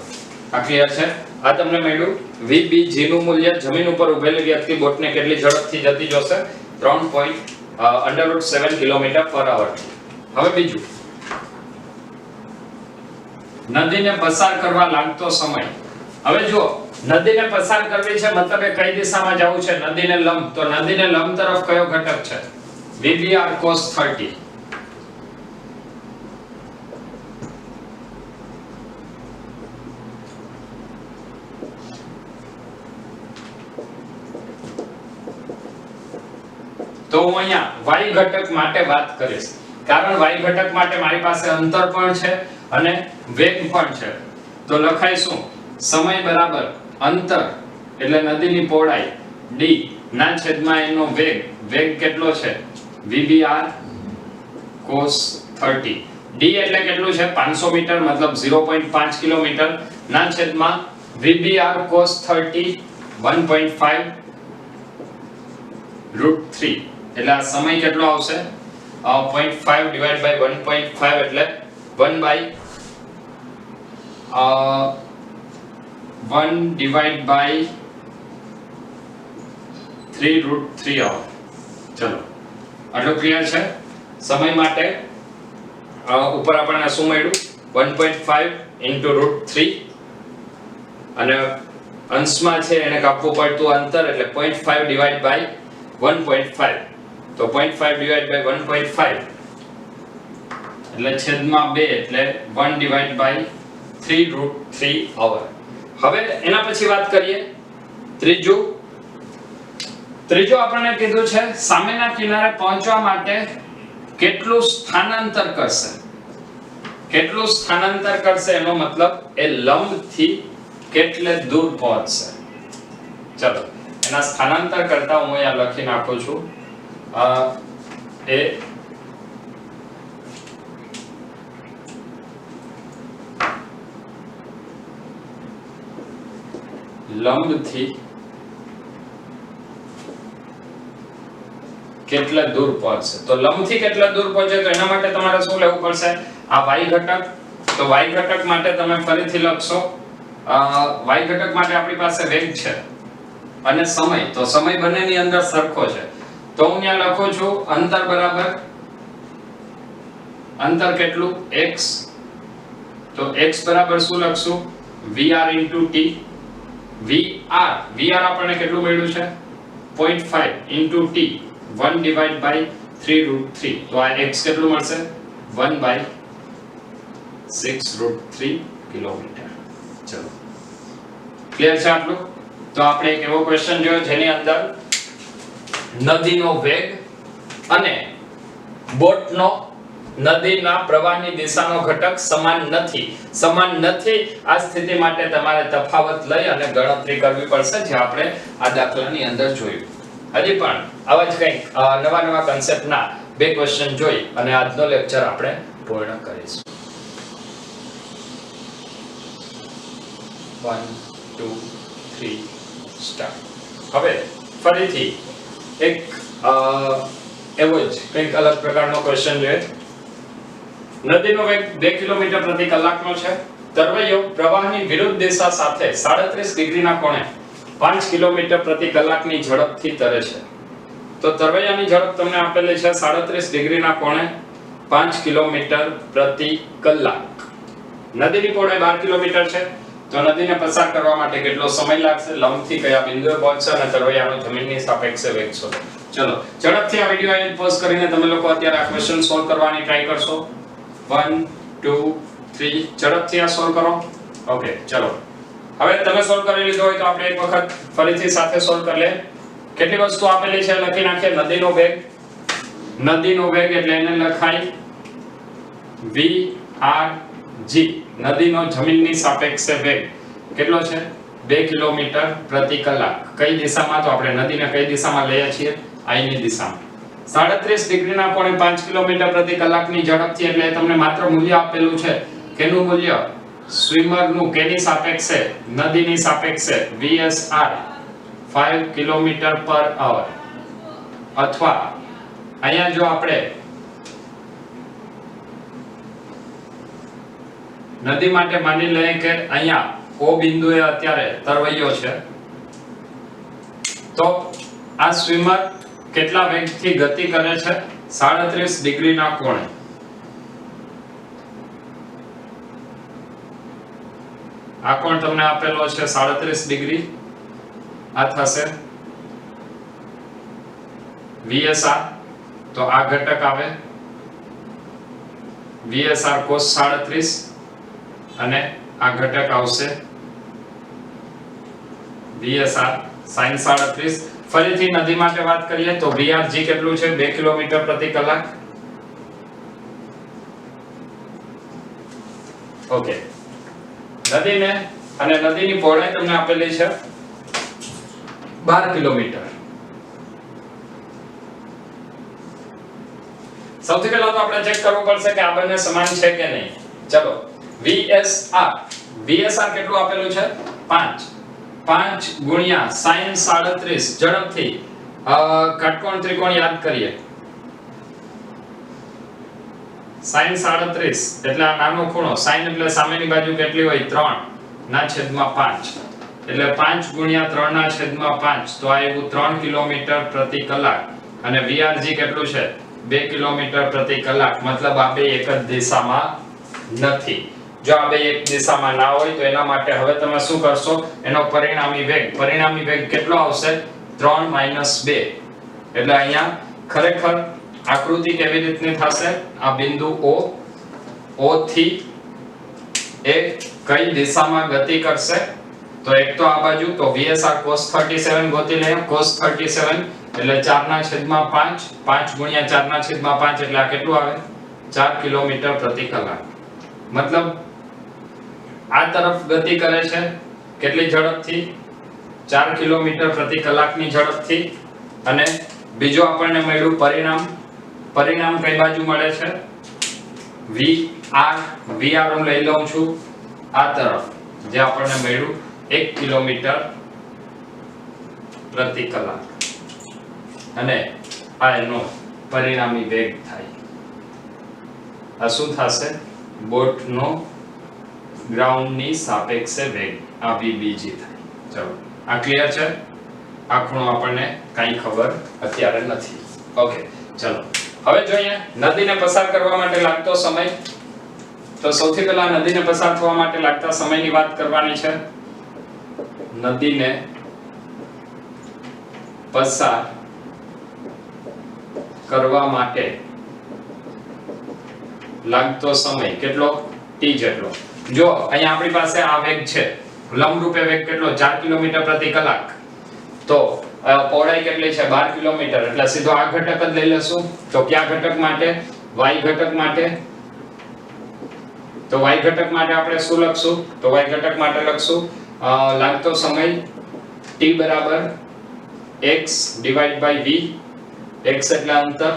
[SPEAKER 1] આ ક્લિયર છે આ તમને મળ્યું VBG નું મૂલ્ય જમીન ઉપર ઉભેલી વ્યક્તિ બોટને કેટલી ઝડપથી જતી જોશે 3.7 કિલોમીટર પર અવર. હવે બીજું નદીને પસાર કરવા લાગતો સમય. હવે જો નદીને પસાર કરવી છે મતલબ એ કઈ દિશામાં જવું છે નદીને લંબ તો નદીને લંબ તરફ કયો ઘટક છે VBR cos 30 તો હું અહીંયા y ઘટક માટે વાત કરીશ કારણ y ઘટક માટે મારી પાસે અંતર પણ છે અને વેગ પણ છે તો લખાય શું સમય બરાબર અંતર એટલે નદીની પહોળાઈ d ના છેદમાં એનો વેગ કેટલો છે VBR cos 30 d એટલે કેટલું છે 500 મીટર મતલબ 0.5 કિલોમીટર ના છેદમાં VBR cos 30 1.5 √3 એટલે આ સમય કેટલો આવશે 0.5 ડિવાઇડ બાય 1.5 એટલે 1 ડિવાઇડ બાય 3 √3 આવે. ચલો આટલું ક્લિયર છે. સમય માટે ઉપર આપણને શું મળ્યું 1.5 into √3 અને અંશમાં છે એને કાપવું પડતું અંતર એટલે 0.5 ડિવાઇડ બાય 1.5 તો 0.5 ડિવાઇડ બાય 1.5 એટલે છેદમાં 2 એટલે 1 ડિવાઇડ બાય 3 √3 અવર. હવે એના પછી વાત કરીએ ત્રીજું આપણને કીધું છે સામેના કિનારે પહોંચવા માટે કેટલું સ્થાનાંતર કરશે એનો મતલબ એ લંબથી કેટલે દૂર પહોંચશે. ચલો એના સ્થાનાંતર કરતા હું અહીંયા લખી નાખું છું એ લંબથી કેટલે દૂર પહોંચશે તો લંબથી કેટલે દૂર પહોંચે તો એના માટે તમારે શું લેવું પડશે આ y ઘટક તો y ઘટક માટે તમે ફરીથી લખશો y ઘટક માટે આપણી પાસે વેગ છે અને સમય તો સમય બંનેની અંદર સરખો છે તો હું અહીંયા લખું છું અંતર બરાબર અંતર કેટલું x તો x બરાબર શું લખશું vr into t vr આપણને કેટલું મળ્યું છે 0.5 into t 1 divided by 3√3 તો આ x કેટલું મળશે 1/6√3 કિલોમીટર. ચલો ક્લિયર છે આટલું? તો આપણે એક એવો ક્વેશ્ચન જોયો જેની અંદર નદીનો વેગ અને બોટનો નદીના પ્રવાહની દિશાનો ઘટક સમાન નથી. આ સ્થિતિ માટે તમારે તફાવત લઈ અને ગણતરી કરવી પડશે, જે આપણે આ દાખલાની અંદર જોયું. હજી પણ આવા જ કંઈક નવા કન્સેપ્ટના બે ક્વેશ્ચન જોઈ અને આજનો લેક્ચર આપણે પૂર્ણ કરીશું. 1 2 3 સ્ટાર્ટ. હવે ફરીથી એક એવો જ કંઈક અલગ પ્રકારનો ક્વેશ્ચન જોઈએ. નદીનો વેગ 2 કિલોમીટર પ્રતિ કલાકનો છે. તરવૈયો પ્રવાહની વિરુદ્ધ દિશા સાથે 37 ડિગ્રીના કોણે 5 કિલોમીટર પ્રતિ કલાકની ઝડપથી તરે છે. તો તરવૈયાની ઝડપ તમને આપેલી છે 37 ડિગ્રીના કોણે 5 કિલોમીટર પ્રતિ કલાક. નદીની પહોળાઈ 12 કિલોમીટર છે. તો નદીને પસાર કરવા માટે કેટલો સમય લાગશે, લંબથી કયા બિંદુએ પહોંચશે અને તરવૈયાનો જમીનની સાપેક્ષે વેગ શોધો. ચલો ઝડપથી આ વિડિયો અહીં પોઝ કરીને તમે લોકો અત્યારે આ ક્વેશ્ચન સોલ્વ કરવાની ટ્રાય કરશો. 1 2 3 ઝડપથી આ સોલ્વ કરો. ઓકે ચલો હવે તમે સોલ્વ કરી લીધો હોય તો આપણે એક વખત ફરીથી સાથે સોલ્વ કરી લે. કેટલી વસ્તુ આપેલી છે લખી નાખીએ. નદીનો વેગ એટલે એને લખાય VRG. નદીનો જમીનની સાપેક્ષે વેગ કેટલો છે 2 કિલોમીટર પ્રતિ કલાક. કઈ દિશામાં? તો આપણે નદીને કઈ દિશામાં લઈએ છીએ? આઈની દિશામાં. 37 ડિગ્રીના કોણે 5 કિલોમીટર પ્રતિ કલાકની ઝડપથી એટલે તમને માત્ર મૂલ્ય આપેલું છે. કેનું મૂલ્ય? સ્વિમરનું. કેની સાપેક્ષે? નદીની સાપેક્ષે. VSR 5 કિલોમીટર પર અવર. અથવા અહીંયા જો આપણે નદી માટે માની લઈએ કે અહીંયા O બિંદુએ અત્યારે તરવૈયો છે, તો આ સ્વિમર કેટલા વેગથી ગતિ કરે છે? 37 ડિગ્રીના કોણે. આ કોણ તમને આપેલો છે 37 ડિગ્રી. આ થશે VSR. તો આ ઘટક આવે VSR cos 37 અને આ ઘટક આવશે VSR sin 37. ફરીથી નદી માટે વાત કરીએ તો VRG કેટલું છે? 2 કિલોમીટર પ્રતિ કલાક. ઓકે નદીને અને નદીની પહોળાઈ તમને આપેલી છે 12 કિલોમીટર. સૌથી પહેલા તો આપણે ચેક કરવું પડશે કે આ બંને સમાન છે કે નહીં. ચલો VSR કેટલું આપેલું છે? 5 ગુણ્યા sin 37. ઝડપથી કાટકોણ ત્રિકોણ યાદ કરીએ. sin 37 એટલે આ નાનો ખૂણો. sin એટલે સામેની બાજુ કેટલી હોય? 3/5. એટલે 5 ગુણ્યા 3/5. તો આ એવું 3 કિલોમીટર પ્રતિ કલાક. અને VRG કેટલું છે? 2 કિલોમીટર પ્રતિ કલાક. મતલબ આ બે એક જ દિશામાં નથી. જો આ બે એક દિશામાં ના હોય તો એના માટે હવે તમે શું કરશો? એનો પરિણામી વેગ કેટલો આવશે? 3 - 2. એટલે અહીંયા ખરેખર આકૃતિ કેવી રીતની થશે? આ બિંદુ O થી એ કઈ દિશામાં ગતિ કરશે? તો એક તો આ બાજુ, તો VSR cos 37 ગોતી લઈએ. cos 37 એટલે 4/5. 5 ગુણ્યા 4/5 એટલે આ કેટલું આવે? 4 કિલોમીટર પ્રતિ કલાક. મતલબ આ તરફ ગતિ કરે છે કેટલી ઝડપથી? 4 કિલોમીટર પ્રતિ કલાકની ઝડપથી. અને બીજો આપણને મળ્યું પરિણામ કઈ બાજુ મળે છે? VR હું લઈ લઉં છું આ તરફ, જે આપણને મળ્યું 1 કિલોમીટર પ્રતિ કલાક. અને આ એનો પરિણામી વેગ થાય. આ શું થશે? બોટનો ગ્રાઉન્ડની સાપેક્ષે વેગ. આ VBG થાય. ચલો આ ક્લિયર છે? આ ખૂણો આપણને કાઈ ખબર અત્યારે નથી. ઓકે ચલો હવે જોઈએ નદીને પસાર કરવા માટે લાગતો સમય. તો સૌથી પહેલા નદીને પસાર થવા માટે લાગતા સમયની વાત કરવાની છે. નદીને પસાર કરવા માટે લાગતો સમય કેટલો? t જેટલો. જો અહીંયા આપણી પાસે આ વેગ છે, લંબરૂપે વેગ કેટલો? 4 કિલોમીટર પ્રતિ કલાક. તો પહોળાઈ કેટલી છે? 12 કિલોમીટર. એટલે સીધો આ ઘટક જ લઈ લેશું. તો કયા ઘટક માટે? y ઘટક માટે. તો y ઘટક માટે આપણે શું લખશું? તો y ઘટક માટે લખશું લાગતો સમય t બરાબર x divide by v. x એટલે અંતર,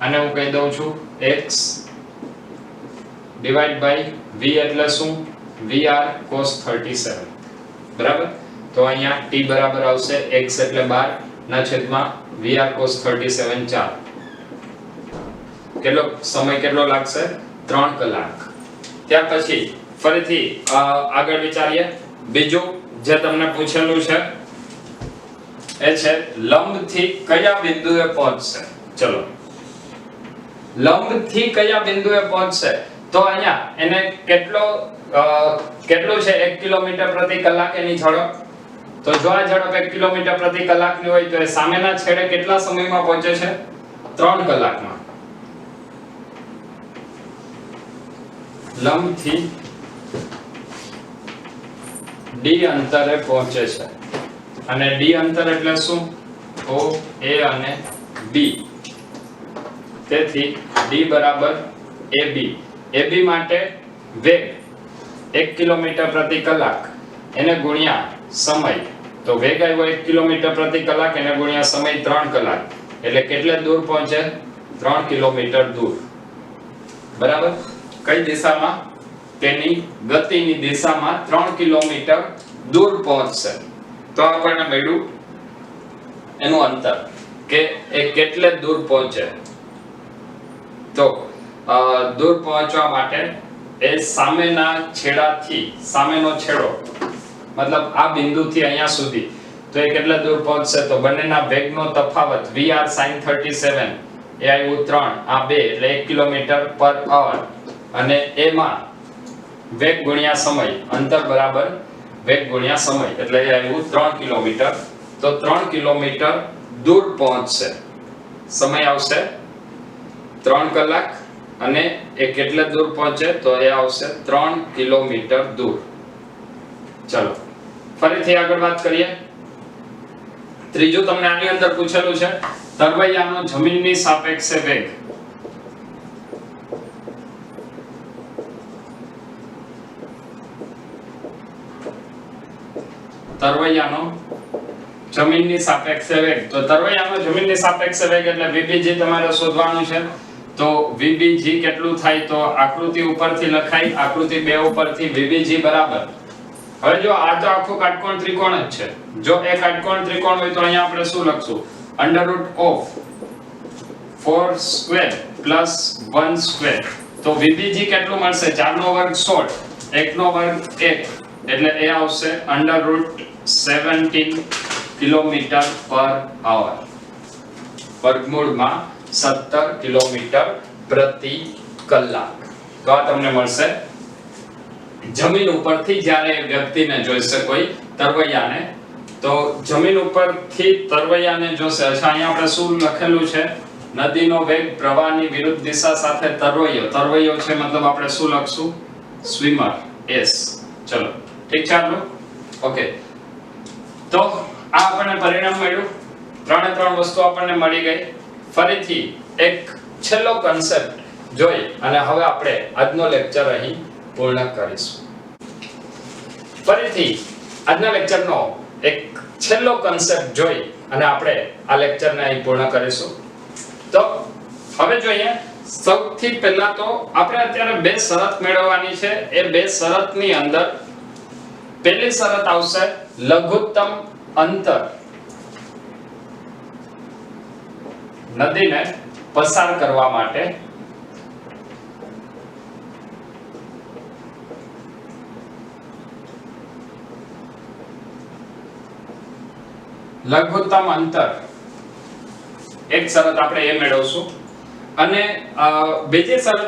[SPEAKER 1] અને હું કહી દઉં છું x ડિવાઇડ બાય v એટલે શું? vr cos 37. બરાબર. તો અહીંયા t બરાબર આવશે x એટલે 12 ના છેદમાં vr cos 37 4. કેટલો સમય કેટલો લાગશે? 3 કલાક. ત્યાર પછી ફરીથી આગળ વિચારીએ. બીજું જે તમને પૂછેલું છે એ છે લંબથી કયા બિંદુએ પહોંચશે. ચલો, લંબથી કયા બિંદુએ પહોંચશે? તો અહીંયા એને કેટલું છે? 1 કિલોમીટર પ્રતિ કલાક એની ઝડપ. તો જો આ ઝડપ 1 કિલોમીટર પ્રતિ કલાકની હોય તો એ સામેના છેડે કેટલા સમયમાં પહોંચે છે? 3 કલાકમાં. લંબથી d અંતરે પહોંચે છે, અને d અંતર એટલે શું? O A અને B. તેથી d બરાબર AB. AB માટે વેગ 1 કિલોમીટર પ્રતિ કલાક એને ગુણ્યા સમય. તો વેગ આવ્યો 1 કિલોમીટર પ્રતિ કલાક એને ગુણ્યા સમય 3 કલાક. એટલે કેટલે દૂર પહોંચે? 3 કિલોમીટર દૂર. બરાબર. કઈ દિશામાં? તેની ગતિની દિશામાં 3 કિલોમીટર દૂર પહોંચશે. તો આપણને મળ્યું એનું અંતર કે એ કેટલે દૂર પહોંચે. તો દૂર પહોંચવા માટે એ સામેના છેડાથી, સામેનો છેડો મતલબ આ બિંદુથી અહીંયા સુધી, તો એ કેટલે દૂર પહોંચશે? તો બંનેના વેગનો તફાવત vr sin 37 એ આવ્યું 3, આ 2 એટલે 1 કિલોમીટર પર અવર, અને એમાં વેગ ગુણ્યા સમય, અંતર બરાબર વેગ ગુણ્યા સમય, એટલે એ આવ્યું 3 કિલોમીટર. તો 3 કિલોમીટર દૂર પહોંચશે. સમય આવશે 3 કલાક, અને એ કેટલે દૂર પહોંચે? તો એ આવશે 3 કિલોમીટર દૂર. ચલો ફરીથી આગળ વાત કરીએ. ત્રીજું તમને આની અંદર પૂછેલું છે તરવૈયાનો જમીનની સાપેક્ષે વેગ. તરવૈયાનો જમીનની સાપેક્ષે વેગ. તો તરવૈયાનો જમીનની સાપેક્ષે વેગ એટલે vbg તમારે શોધવાનું છે. તો vbg કેટલું થાય? તો આકૃતિ ઉપરથી લખાય, આકૃતિ 2 ઉપરથી vbg બરાબર. હવે જો આ તો આખો કાટકોણ ત્રિકોણ જ છે. જો એક કાટકોણ ત્રિકોણ હોય તો અહીંયા આપણે શું લખશું? √4 સ્ક્વેર પ્લસ 1 સ્ક્વેર. તો vbg કેટલું મળશે? 4 નો વર્ગ 16, 1 નો વર્ગ 1, એટલે એ આવશે √17 કિલોમીટર પર અવર. વર્ગમૂળમાં 17 કિલોમીટર પ્રતિ કલાક. તો આ તમને મળશે જમીન ઉપરથી જ્યારે વ્યક્તિને જોઈશે કોઈ તરવૈયાને. તો જમીન ઉપરથી તરવૈયાને જોશે. અચ્છા, અહીંયા આપણે શું લખેલું છે? નદીનો વેગ પ્રવાહની વિરુદ્ધ દિશા સાથે તરવૈયો. તરવૈયો છે મતલબ આપણે શું લખશું? Swimmer, S. ચલો ઠીક છે આટલું? ઓકે. તો આ આપણને પરિણામ મળ્યું. 3 વસ્તુ આપણને મળી ગઈ. ફરીથી એક છેલ્લો કન્સેપ્ટ જોઈ અને હવે આપણે આજનો લેક્ચર અહીં પૂર્ણ કરીશું. ફરીથી આજના લેક્ચરનો એક છેલ્લો કન્સેપ્ટ જોઈ અને આપણે આ લેક્ચરને અહીં પૂર્ણ કરીશું. તો હવે જોઈએ, સૌથી પહેલા તો આપણે અત્યારે 2 શરત મેળવવાની છે. એ 2 શરતની અંદર પહેલી શરત આવશે લઘુત્તમ અંતર નદીને પસાર કરવા માટે. લઘુત્તમ અંતર એક શરત આપણે એ મેળવશું, અને બીજી શરત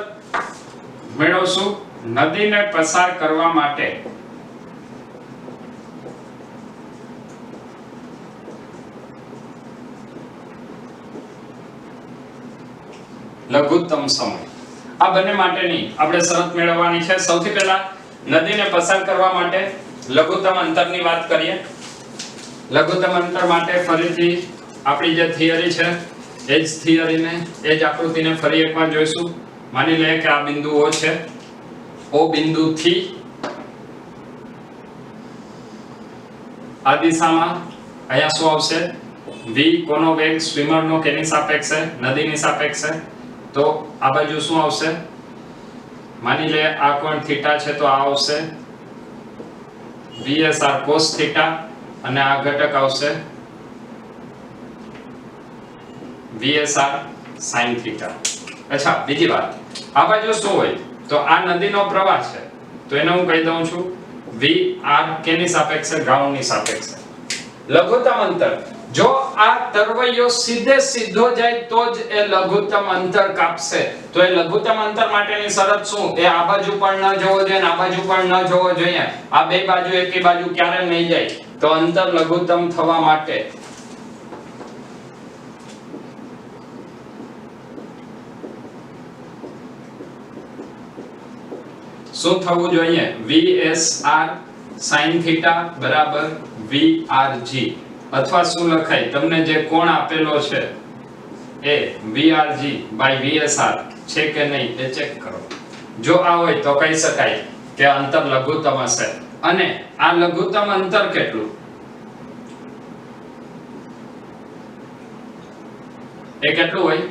[SPEAKER 1] મેળવશું નદીને પસાર કરવા માટે લઘુત્તમ સમય. આ બંને માટેની આપણે શરત મેળવવાની છે. સૌથી પહેલા નદીને પસાર કરવા માટે લઘુત્તમ અંતરની વાત કરીએ. લઘુત્તમ અંતર માટે ફરીથી આપણી જે થિયરી છે એ જ થિયરીને એ જ આકૃતિને ફરી એકવાર જોઈશું. માની લઈએ કે આ બિંદુ O છે. O બિંદુથી આ દિશામાં અહીંયા શું આવશે? v કોનો વેગ? સ્વિમરનો કેની સાપેક્ષે? નદીની સાપેક્ષે. તો આ બાજુ શું આવશે? માની લઈએ આ કોણ થીટા છે તો આ આવશે VSR cos થીટા અને આ ઘટક આવશે VSR sin થીટા. અચ્છા, બીજી વાત, આ બાજુ શું હોય? તો આ નદીનો પ્રવાહ છે તો એને હું કહી દઉં છું VR કેની સાપેક્ષે? ગ્રાઉન્ડની સાપેક્ષે. લઘુત્તમ અંતર, જો આ તરવૈયો સીધો જાય તો જ એ લઘુત્તમ અંતર કાપશે. તો એ લઘુત્તમ અંતર માટેની શરત શું? એ આ બાજુ પણ ન જવો જોઈએ અને આ બાજુ પણ ન જવો જોઈએ. આ બે બાજુ એકી બાજુ ક્યારે નહીં જાય. તો અંતર લઘુત્તમ થવા માટે શું થવું જોઈએ? VSR sin થીટા બરાબર VRG, અથવા શું લખાય? તમને જે કોણ આપેલો છે એ VRG by VSR છે કે નહીં એ ચેક કરો. જો આ હોય તો કહી શકાય કે અંતર લઘુત્તમ હશે. અને આ લઘુત્તમ અંતર કેટલું? એ કેટલું હોય?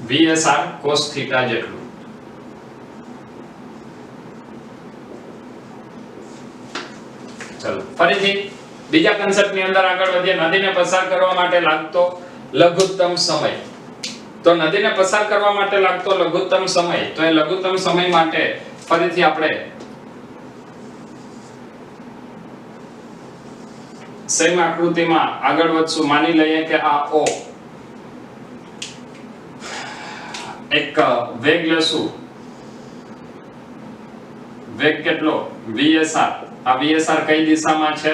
[SPEAKER 1] VSR cos થીટા જેટલું. ચલો ફરીથી બીજા કન્સેપ્ટની અંદર આગળ વધીએ. નદીને પસાર કરવા માટે લાગતો લઘુત્તમ સમય. તો નદીને પસાર કરવા માટે લાગતો લઘુત્તમ સમય, તો એ લઘુત્તમ સમય માટે ફરીથી આપણે સેમ આકૃતિમાં આગળ વધશું. માની લઈએ કે આ O એક વેગ લેશું. વેગ કેટલો? VSR. આ VSR કઈ દિશામાં છે?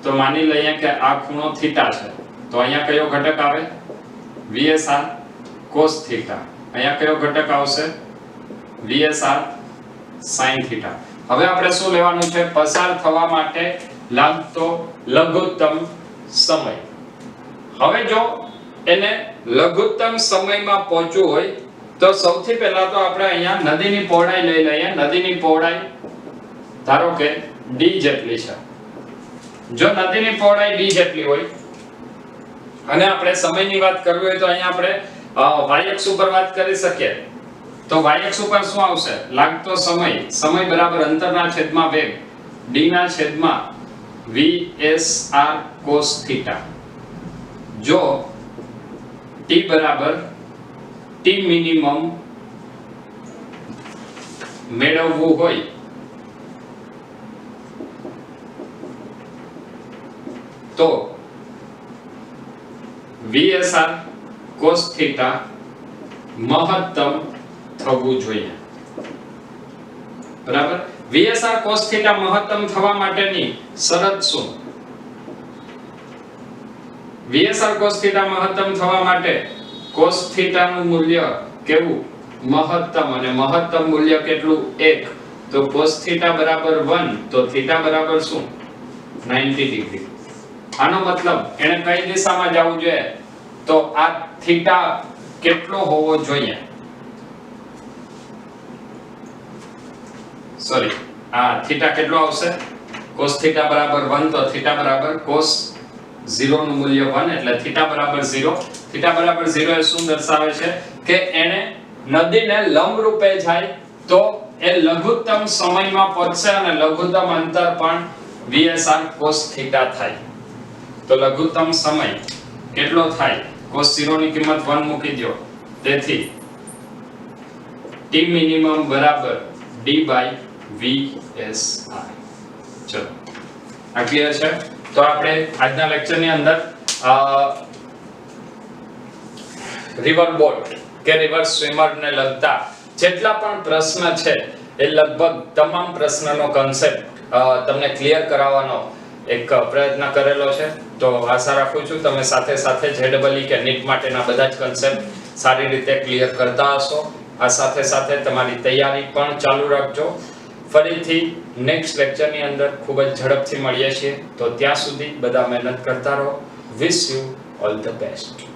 [SPEAKER 1] તો માની લઈએ કે આ ખૂણો થીટા છે તો અહીંયા કયો ઘટક આવે? VSR cos theta. અહીંયા કયો ઘટક આવશે? VSR sin theta. હવે આપણે શું લેવાનું છે? પસાર થવા માટે લાગતો લઘુત્તમ સમય. હવે જો એને લઘુત્તમ સમયમાં પહોંચવું હોય તો સૌથી પહેલા તો આપણે અહીંયા નદીની પહોળાઈ લઈ લઈએ. નદીની પહોળાઈ ધારો કે d જેટલી છે. જો નદીની પહોળાઈ d જેટલી હોય અને આપણે સમયની વાત કરવી હોય તો અહીંયા આપણે y અક્ષ ઉપર વાત કરી શકીએ. તો y અક્ષ ઉપર શું આવશે? લાગતો સમય. સમય બરાબર અંતરના છેદમાં વેગ d ના છેદમાં VSR cos થીટા. જો t બરાબર t મિનિમમ મેળવવું હોય તો VSR cos થીટા મહત્તમ થવું જોઈએ. બરાબર? VSR cos થીટા મહત્તમ થવા માટેની શરત શું? VSR cos થીટા મહત્તમ થવા માટે cos થીટા નું મૂલ્ય કેવું? મહત્તમ. અને મહત્તમ મૂલ્ય કેટલું? 1. તો cos થીટા બરાબર 1 તો થીટા બરાબર શું? 90 ડિગ્રી. આનો મતલબ એને કઈ દિશામાં જવું જોઈએ? તો આ થીટા કેટલો હોવો જોઈએ? સોરી, આ થીટા કેટલો આવશે? cos થીટા બરાબર 1 તો થીટા બરાબર cos 0 નું મૂલ્ય 1 એટલે થીટા બરાબર 0. થીટા બરાબર 0 એ શું દર્શાવે છે? કે એને નદીને લંબ રૂપે જાય તો એ લઘુત્તમ સમયમાં પહોંચશે અને લઘુત્તમ અંતર પણ VSR cos થીટા થાય. તો લઘુત્તમ સમય કેટલો થાય? cos 0 ની કિંમત 1 મૂકી દો. તેથી t મિનિમમ બરાબર d by VSR. ચલો આ ક્લિયર છે? તો આપણે આજના લેક્ચરની અંદર રિવર બોટ કે રિવર સ્વિમર ને લગતા જેટલા પણ પ્રશ્ન છે એ લગભગ તમામ પ્રશ્નનો કન્સેપ્ટ તમને ક્લિયર કરાવવાનો એક પ્રયત્ન કરેલો છે. તો આશા રાખું છું તમે સાથે સાથે JEE કે NEET માટેના બધા જ કન્સેપ્ટ સારી રીતે ક્લિયર કરતા હશો. આ સાથે સાથે તમારી તૈયારી પણ ચાલુ રાખજો. ફરીથી નેક્સ્ટ લેક્ચરની અંદર ખૂબ જ ઝડપથી મળીએ છીએ. તો ત્યાં સુધી બધા મહેનત કરતા રહો. Wish you all the best.